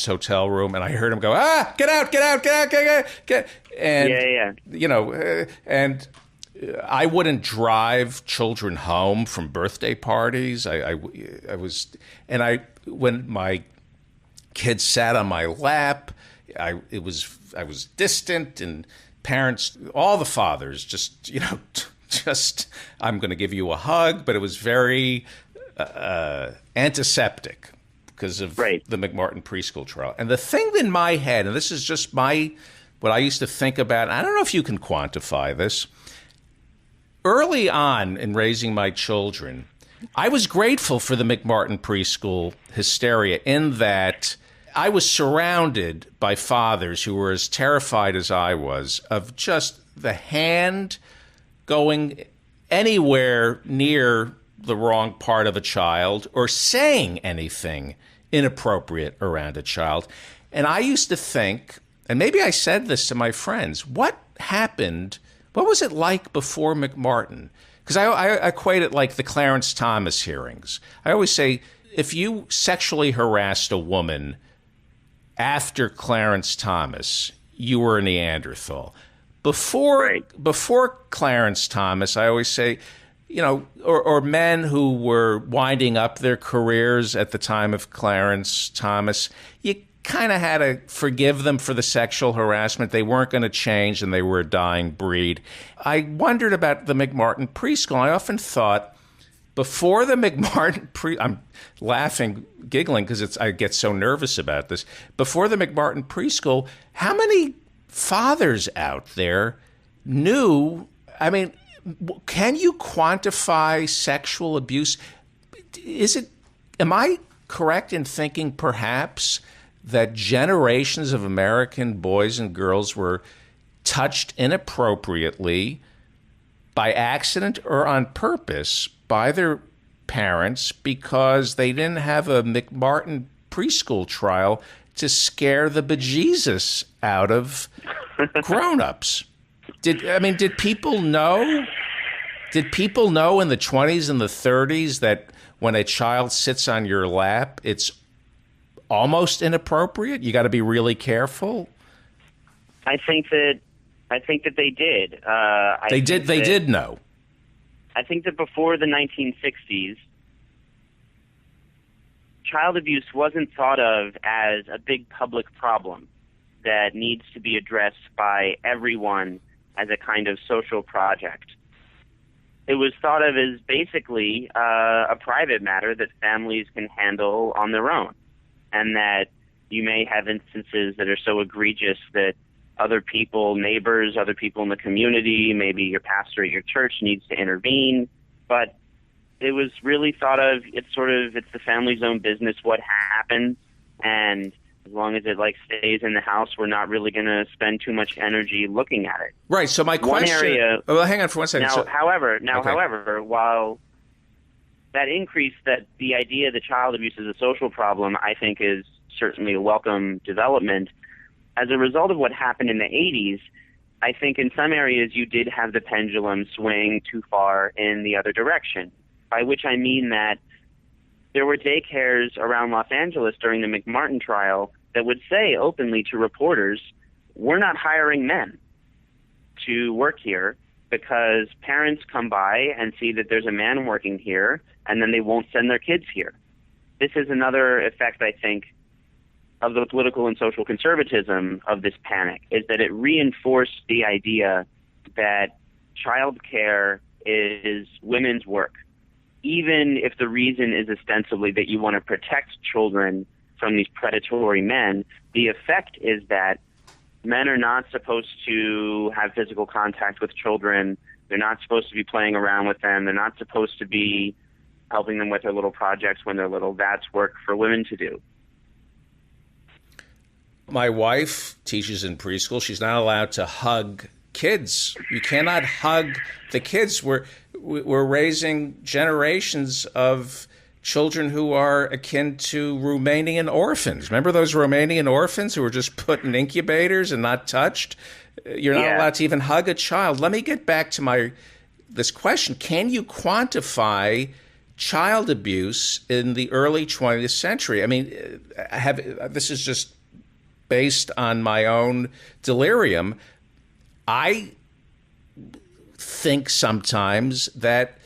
hotel room, and I heard him go, get out, get out, get out, get out, get out. And, you know, and I wouldn't drive children home from birthday parties. I when my kids sat on my lap, I was distant, and parents, all the fathers, just, you know, I'm going to give you a hug, but it was very antiseptic because of the McMartin Preschool trial. And the thing in my head, and this is just what I used to think about, I don't know if you can quantify this. Early on in raising my children, I was grateful for the McMartin Preschool hysteria in that I was surrounded by fathers who were as terrified as I was of just the hand going anywhere near the wrong part of a child or saying anything inappropriate around a child. And I used to think, and maybe I said this to my friends, what happened? What was it like before McMartin? Because I equate it like the Clarence Thomas hearings. I always say, if you sexually harassed a woman after Clarence Thomas, you were a Neanderthal. Before Clarence Thomas, I always say, you know, or men who were winding up their careers at the time of Clarence Thomas, you kind of had to forgive them for the sexual harassment. They weren't going to change, and they were a dying breed. I wondered about the McMartin Preschool. I often thought, before the McMartin I'm laughing, giggling, because I get so nervous about this. Before the McMartin Preschool, how many fathers out there knew? I mean, can you quantify sexual abuse? Am I correct in thinking perhaps that generations of American boys and girls were touched inappropriately by accident or on purpose by their parents because they didn't have a McMartin Preschool trial to scare the bejesus out of grown-ups? Did people know? Did people know in the 20s and the 30s that when a child sits on your lap, it's almost inappropriate? You got to be really careful. I think that they did. They did know. I think that before the 1960s, child abuse wasn't thought of as a big public problem that needs to be addressed by everyone as a kind of social project. It was thought of as basically a private matter that families can handle on their own, and that you may have instances that are so egregious that other people, neighbors, other people in the community, maybe your pastor at your church needs to intervene. But it was really thought of, it's the family's own business what happens, and as long as it stays in the house, we're not really going to spend too much energy looking at it. Right. So my question. Well, hang on for 1 second. However, while that increase, that the idea that child abuse is a social problem, I think is certainly a welcome development. As a result of what happened in the 80s, I think in some areas you did have the pendulum swing too far in the other direction, by which I mean that there were daycares around Los Angeles during the McMartin trial that would say openly to reporters, we're not hiring men. to work here because parents come by and see that there's a man working here, and then they won't send their kids here. This is another effect, I think, of the political and social conservatism of this panic, is that it reinforced the idea that childcare is women's work, even if the reason is ostensibly that you want to protect children from these predatory men. The effect is that men are not supposed to have physical contact with children. They're not supposed to be playing around with them. They're not supposed to be helping them with their little projects when they're little. That's work for women to do. My wife teaches in preschool. She's not allowed to hug kids. You cannot hug the kids. We're raising generations of children who are akin to Romanian orphans. Remember those Romanian orphans who were just put in incubators and not touched? You're not allowed to even hug a child. Let me get back to this question. Can you quantify child abuse in the early 20th century? I mean, this is just based on my own delirium. I think sometimes that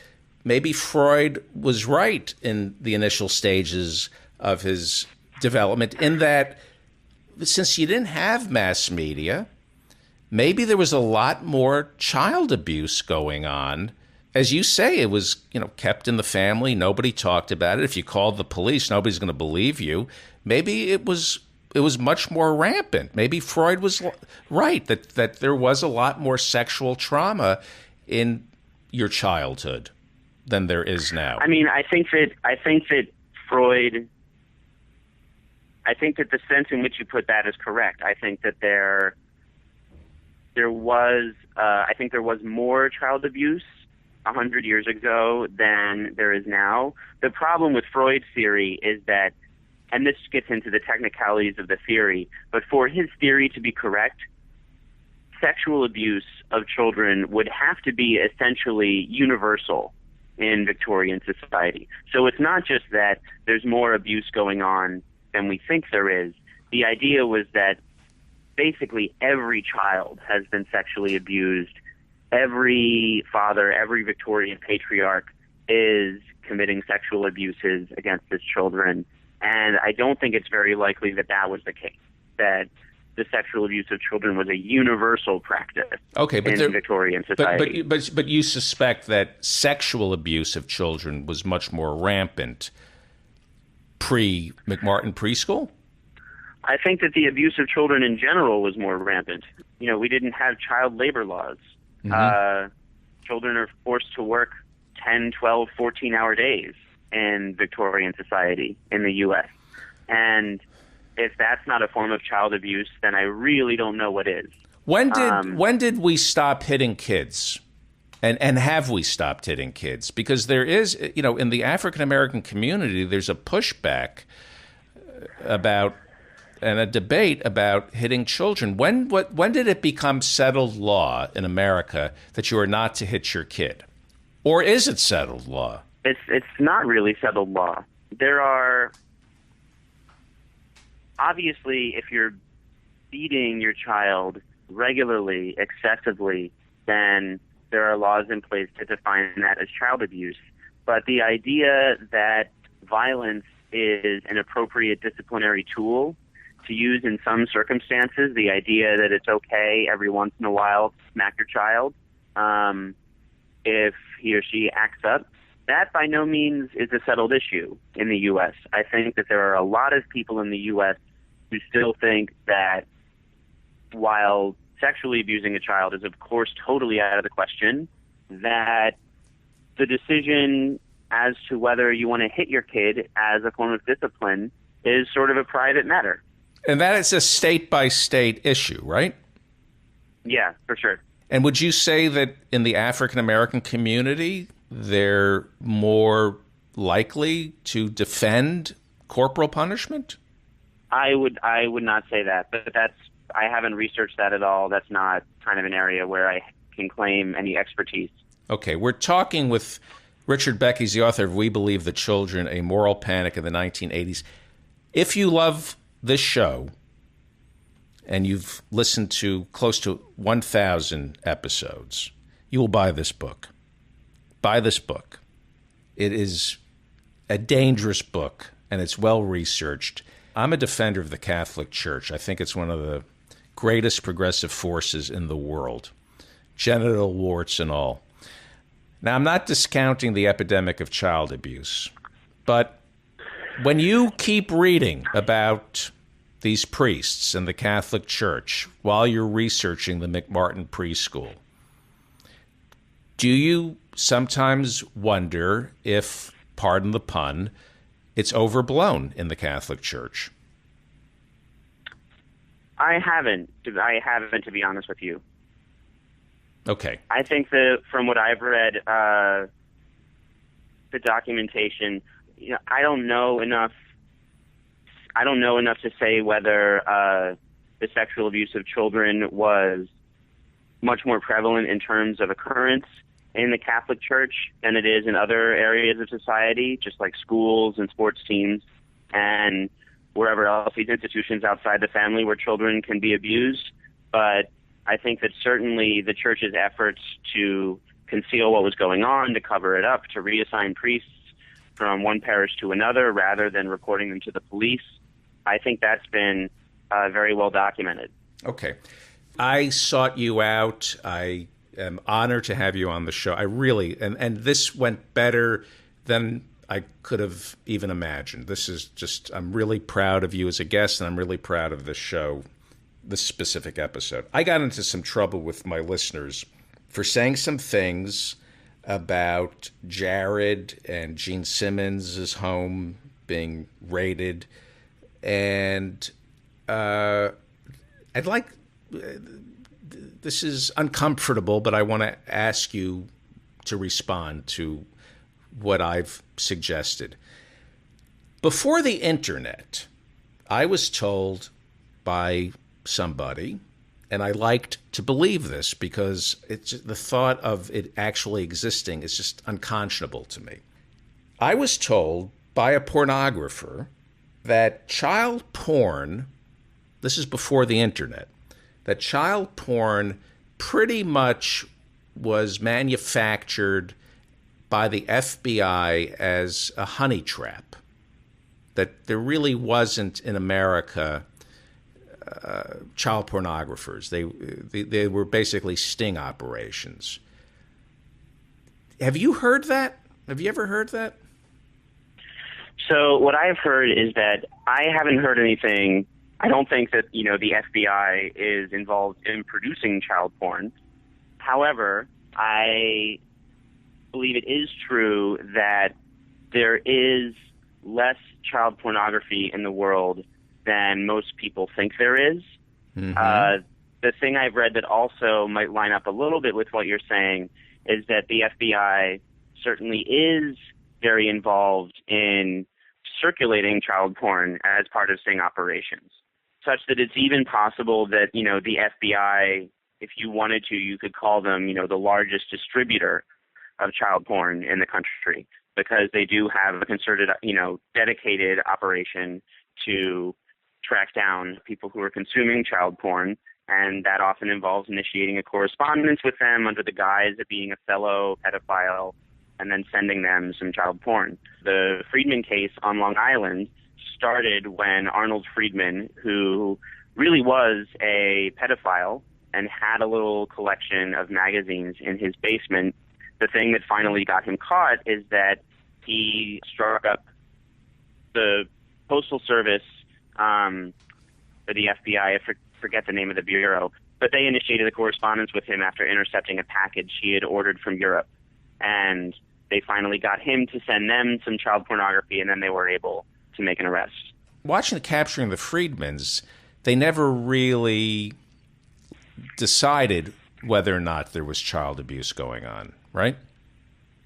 maybe Freud was right in the initial stages of his development, in that since you didn't have mass media, maybe there was a lot more child abuse going on. As you say, it was, kept in the family. Nobody talked about it. If you called the police, nobody's going to believe you. Maybe it was much more rampant. Maybe Freud was right that there was a lot more sexual trauma in your childhood than there is now. I mean, I think that Freud. I think that the sense in which you put that is correct. I think that there was more child abuse 100 years ago than there is now. The problem with Freud's theory is that, and this gets into the technicalities of the theory, but for his theory to be correct, sexual abuse of children would have to be essentially universal in Victorian society. So it's not just that there's more abuse going on than we think there is. The idea was that basically every child has been sexually abused. Every father, every Victorian patriarch is committing sexual abuses against his children. And I don't think it's very likely that was the case, that the sexual abuse of children was a universal practice in Victorian society. But you suspect that sexual abuse of children was much more rampant pre-McMartin Preschool? I think that the abuse of children in general was more rampant. We didn't have child labor laws. Mm-hmm. Children are forced to work 10, 12, 14-hour days in Victorian society in the U.S. And if that's not a form of child abuse, then I really don't know what is. When did we stop hitting kids? And have we stopped hitting kids? Because there is, in the African-American community, there's a pushback about and a debate about hitting children. When did it become settled law in America that you are not to hit your kid? Or is it settled law? It's not really settled law. There are, obviously, if you're beating your child regularly, excessively, then there are laws in place to define that as child abuse. But the idea that violence is an appropriate disciplinary tool to use in some circumstances, the idea that it's okay every once in a while to smack your child if he or she acts up, that by no means is a settled issue in the U.S. I think that there are a lot of people in the U.S. who still think that while sexually abusing a child is, of course, totally out of the question, that the decision as to whether you want to hit your kid as a form of discipline is sort of a private matter. And that is a state-by-state issue, right? Yeah, for sure. And would you say that in the African-American community, they're more likely to defend corporal punishment? I would not say that, but I haven't researched that at all. That's not kind of an area where I can claim any expertise. Okay, we're talking with Richard Beck. He's the author of We Believe the Children, A Moral Panic in the 1980s. If you love this show, and you've listened to close to 1,000 episodes, you will buy this book. Buy this book. It is a dangerous book, and it's well-researched. I'm a defender of the Catholic Church. I think it's one of the greatest progressive forces in the world, genital warts and all. Now, I'm not discounting the epidemic of child abuse, but when you keep reading about these priests and the Catholic Church while you're researching the McMartin Preschool, do you sometimes wonder if, pardon the pun, it's overblown in the Catholic Church? I haven't, to be honest with you. Okay. I think that from what I've read, the documentation, I don't know enough to say whether the sexual abuse of children was much more prevalent in terms of occurrence in the Catholic Church than it is in other areas of society, just like schools and sports teams and wherever else, these institutions outside the family where children can be abused. But I think that certainly the Church's efforts to conceal what was going on, to cover it up, to reassign priests from one parish to another rather than reporting them to the police, I think that's been very well documented. Okay. I sought you out. I am honored to have you on the show. I really, and this went better than I could have even imagined. This is just, I'm really proud of you as a guest, and I'm really proud of this show, this specific episode. I got into some trouble with my listeners for saying some things about Jared and Gene Simmons' home being raided. And I'd like, this is uncomfortable, but I want to ask you to respond to what I've suggested. Before the internet, I was told by somebody, and I liked to believe this because it's the thought of it actually existing is just unconscionable to me. I was told by a pornographer that child porn, this is before the internet, that child porn pretty much was manufactured by the FBI as a honey trap, that there really wasn't in America child pornographers. They were basically sting operations. Have you heard that? Have you ever heard that? So what I've heard is that I haven't heard anything. I don't think that, the FBI is involved in producing child porn. However, I believe it is true that there is less child pornography in the world than most people think there is. Mm-hmm. The thing I've read that also might line up a little bit with what you're saying is that the FBI certainly is very involved in circulating child porn as part of sting operations, such that it's even possible that, the FBI, if you wanted to, you could call them, the largest distributor of child porn in the country, because they do have a concerted, dedicated operation to track down people who are consuming child porn, and that often involves initiating a correspondence with them under the guise of being a fellow pedophile and then sending them some child porn. The Friedman case on Long Island started when Arnold Friedman, who really was a pedophile and had a little collection of magazines in his basement, the thing that finally got him caught is that he struck up the Postal Service, or the FBI, I forget the name of the bureau, but they initiated a correspondence with him after intercepting a package he had ordered from Europe. And they finally got him to send them some child pornography, and then they were able to make an arrest. Watching the Capturing the Friedmans, they never really decided whether or not there was child abuse going on, right?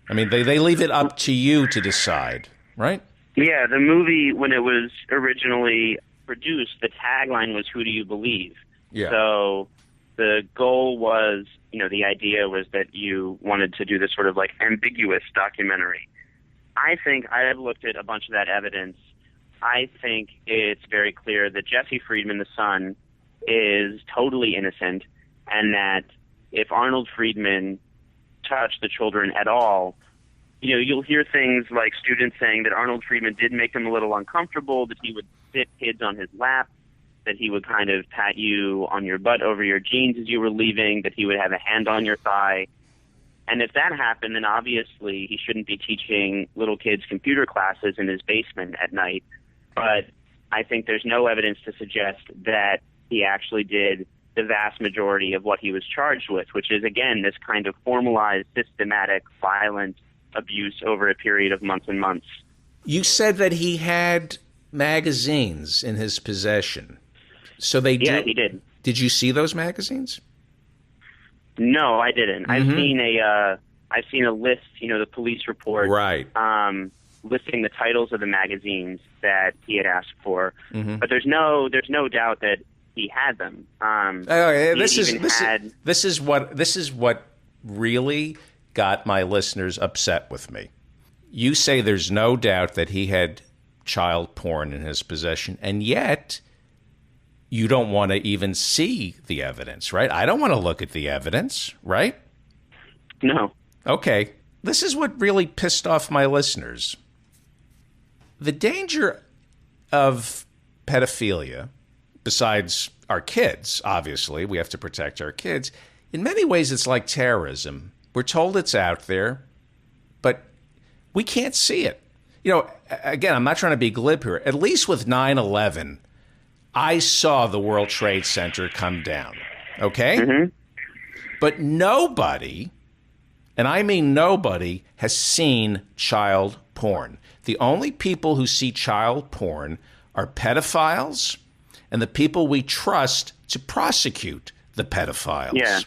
I mean, they leave it up to you to decide, right? Yeah, the movie, when it was originally produced, the tagline was, "Who do you believe?" Yeah. So the goal was, the idea was that you wanted to do this sort of like ambiguous documentary. I think I've looked at a bunch of that evidence. I think it's very clear that Jesse Friedman, the son, is totally innocent, and that if Arnold Friedman touched the children at all, you'll hear things like students saying that Arnold Friedman did make them a little uncomfortable, that he would sit kids on his lap, that he would kind of pat you on your butt over your jeans as you were leaving, that he would have a hand on your thigh. And if that happened, then obviously he shouldn't be teaching little kids computer classes in his basement at night. But I think there's no evidence to suggest that he actually did the vast majority of what he was charged with, which is, again, this kind of formalized, systematic, violent abuse over a period of months and months. You said that he had magazines in his possession. So they Yeah, he did. Did you see those magazines? No, I didn't. Mm-hmm. I've seen a list, the police report, right, listing the titles of the magazines that he had asked for. Mm-hmm. But there's no doubt that he had them. This is what really got my listeners upset with me. You say there's no doubt that he had child porn in his possession, and yet you don't want to even see the evidence, right? I don't want to look at the evidence, right? No. Okay. This is what really pissed off my listeners. The danger of pedophilia, besides our kids, obviously, we have to protect our kids. In many ways, it's like terrorism. We're told it's out there, but we can't see it. Again, I'm not trying to be glib here. At least with 9/11, I saw the World Trade Center come down, okay? Mm-hmm. But nobody, and I mean nobody, has seen child porn. The only people who see child porn are pedophiles and the people we trust to prosecute the pedophiles. Yeah.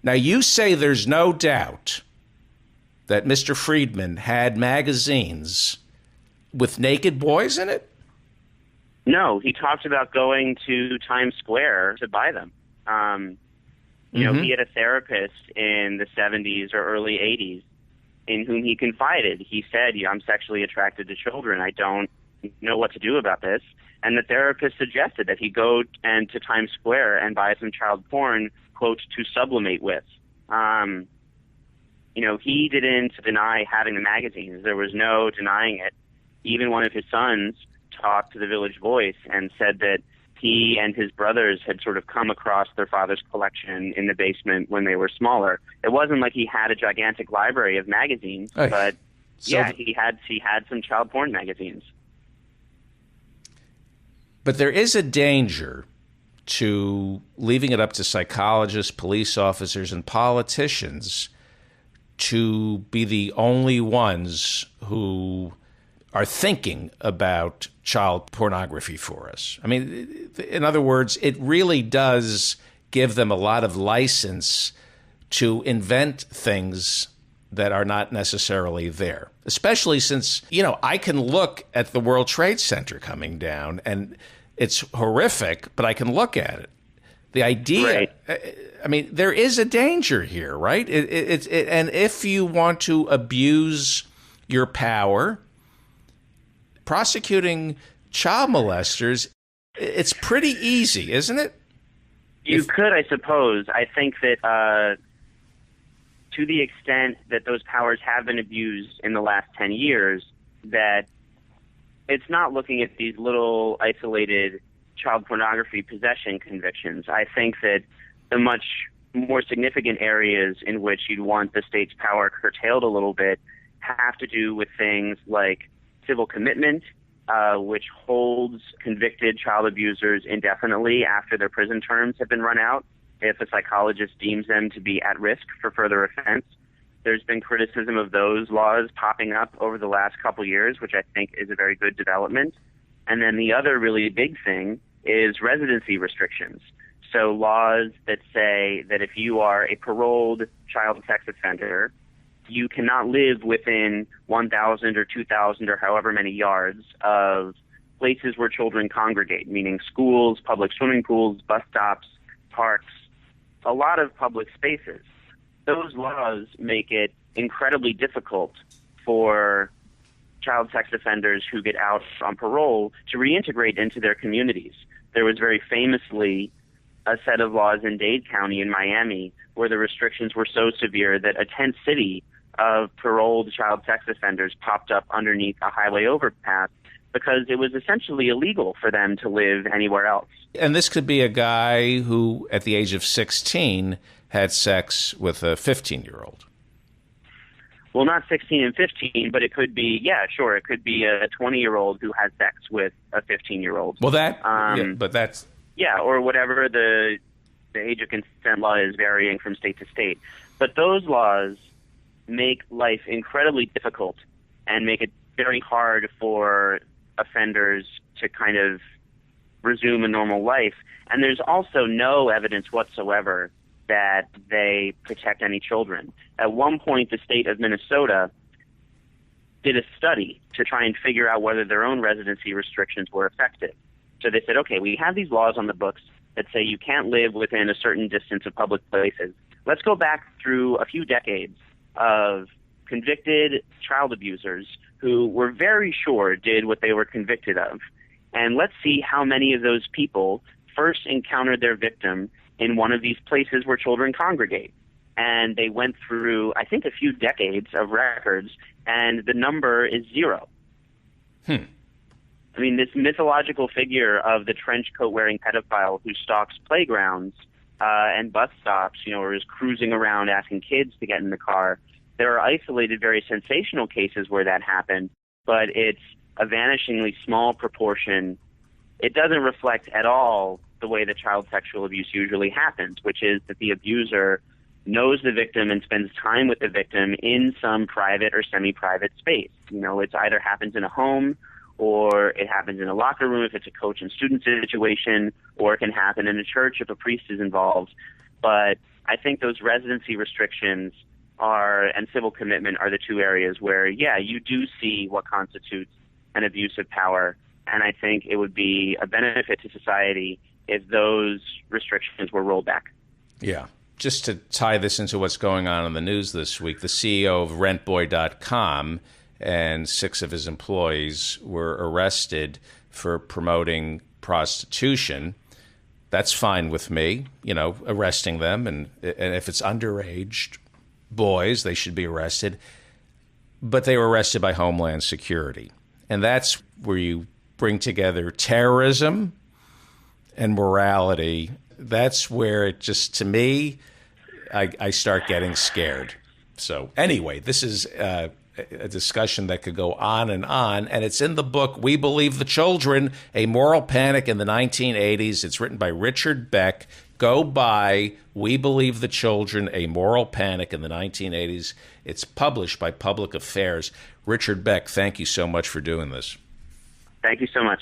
Now, you say there's no doubt that Mr. Friedman had magazines with naked boys in it? No, he talked about going to Times Square to buy them. He had a therapist in the 70s or early 80s in whom he confided. He said, I'm sexually attracted to children. I don't know what to do about this. And the therapist suggested that he go to Times Square and buy some child porn, quote, to sublimate with. He didn't deny having the magazines. There was no denying it. Even one of his sons talked to the Village Voice and said that he and his brothers had sort of come across their father's collection in the basement when they were smaller. It wasn't like he had a gigantic library of magazines, but he had some child porn magazines. But there is a danger to leaving it up to psychologists, police officers, and politicians to be the only ones who are thinking about child pornography for us. I mean, in other words, it really does give them a lot of license to invent things that are not necessarily there, especially since, I can look at the World Trade Center coming down and it's horrific, but I can look at it. The idea, right. I mean, there is a danger here, right? And if you want to abuse your power, prosecuting child molesters, it's pretty easy, isn't it? You could, I suppose. I think that to the extent that those powers have been abused in the last 10 years, that it's not looking at these little isolated child pornography possession convictions. I think that the much more significant areas in which you'd want the state's power curtailed a little bit have to do with things like civil commitment, which holds convicted child abusers indefinitely after their prison terms have been run out if a psychologist deems them to be at risk for further offense. There's been criticism of those laws popping up over the last couple years, which I think is a very good development. And then the other really big thing is residency restrictions. So laws that say that if you are a paroled child sex offender, you cannot live within 1,000 or 2,000 or however many yards of places where children congregate, meaning schools, public swimming pools, bus stops, parks, a lot of public spaces. Those laws make it incredibly difficult for child sex offenders who get out on parole to reintegrate into their communities. There was very famously a set of laws in Dade County in Miami where the restrictions were so severe that a tent city of paroled child sex offenders popped up underneath a highway overpass because it was essentially illegal for them to live anywhere else. And this could be a guy who, at the age of 16, had sex with a 15-year-old. Well, not 16 and 15, but it could be, yeah, sure, it could be a 20-year-old who had sex with a 15-year-old. Well, but that's... Yeah, or whatever the age of consent law is, varying from state to state. But those laws make life incredibly difficult and make it very hard for offenders to kind of resume a normal life. And there's also no evidence whatsoever that they protect any children. At one point, the state of Minnesota did a study to try and figure out whether their own residency restrictions were effective. So they said, okay, we have these laws on the books that say you can't live within a certain distance of public places. Let's go back through a few decades of convicted child abusers who were very sure did what they were convicted of. And let's see how many of those people first encountered their victim in one of these places where children congregate. And they went through, I think, a few decades of records, and the number is 0. I mean, this mythological figure of the trench coat-wearing pedophile who stalks playgrounds and bus stops, or is cruising around asking kids to get in the car, there are isolated, very sensational cases where that happened, but it's a vanishingly small proportion. It doesn't reflect at all the way that child sexual abuse usually happens, which is that the abuser knows the victim and spends time with the victim in some private or semi-private space. It either happens in a home, or it happens in a locker room if it's a coach and student situation, or it can happen in a church if a priest is involved. But I think those residency restrictions and civil commitment are the two areas where, yeah, you do see what constitutes an abuse of power. And I think it would be a benefit to society if those restrictions were rolled back. Yeah. Just to tie this into what's going on in the news this week, the CEO of RentBoy.com and 6 of his employees were arrested for promoting prostitution. That's fine with me, arresting them. And if it's underage boys, they should be arrested. But they were arrested by Homeland Security. And that's where you bring together terrorism and morality. That's where it just, to me, I start getting scared. So anyway, this is a discussion that could go on, and it's in the book, We Believe the Children, A Moral Panic in the 1980s. It's written by Richard Beck. Go buy We Believe the Children, A Moral Panic in the 1980s. It's published by Public Affairs. Richard Beck, thank you so much for doing this. Thank you so much.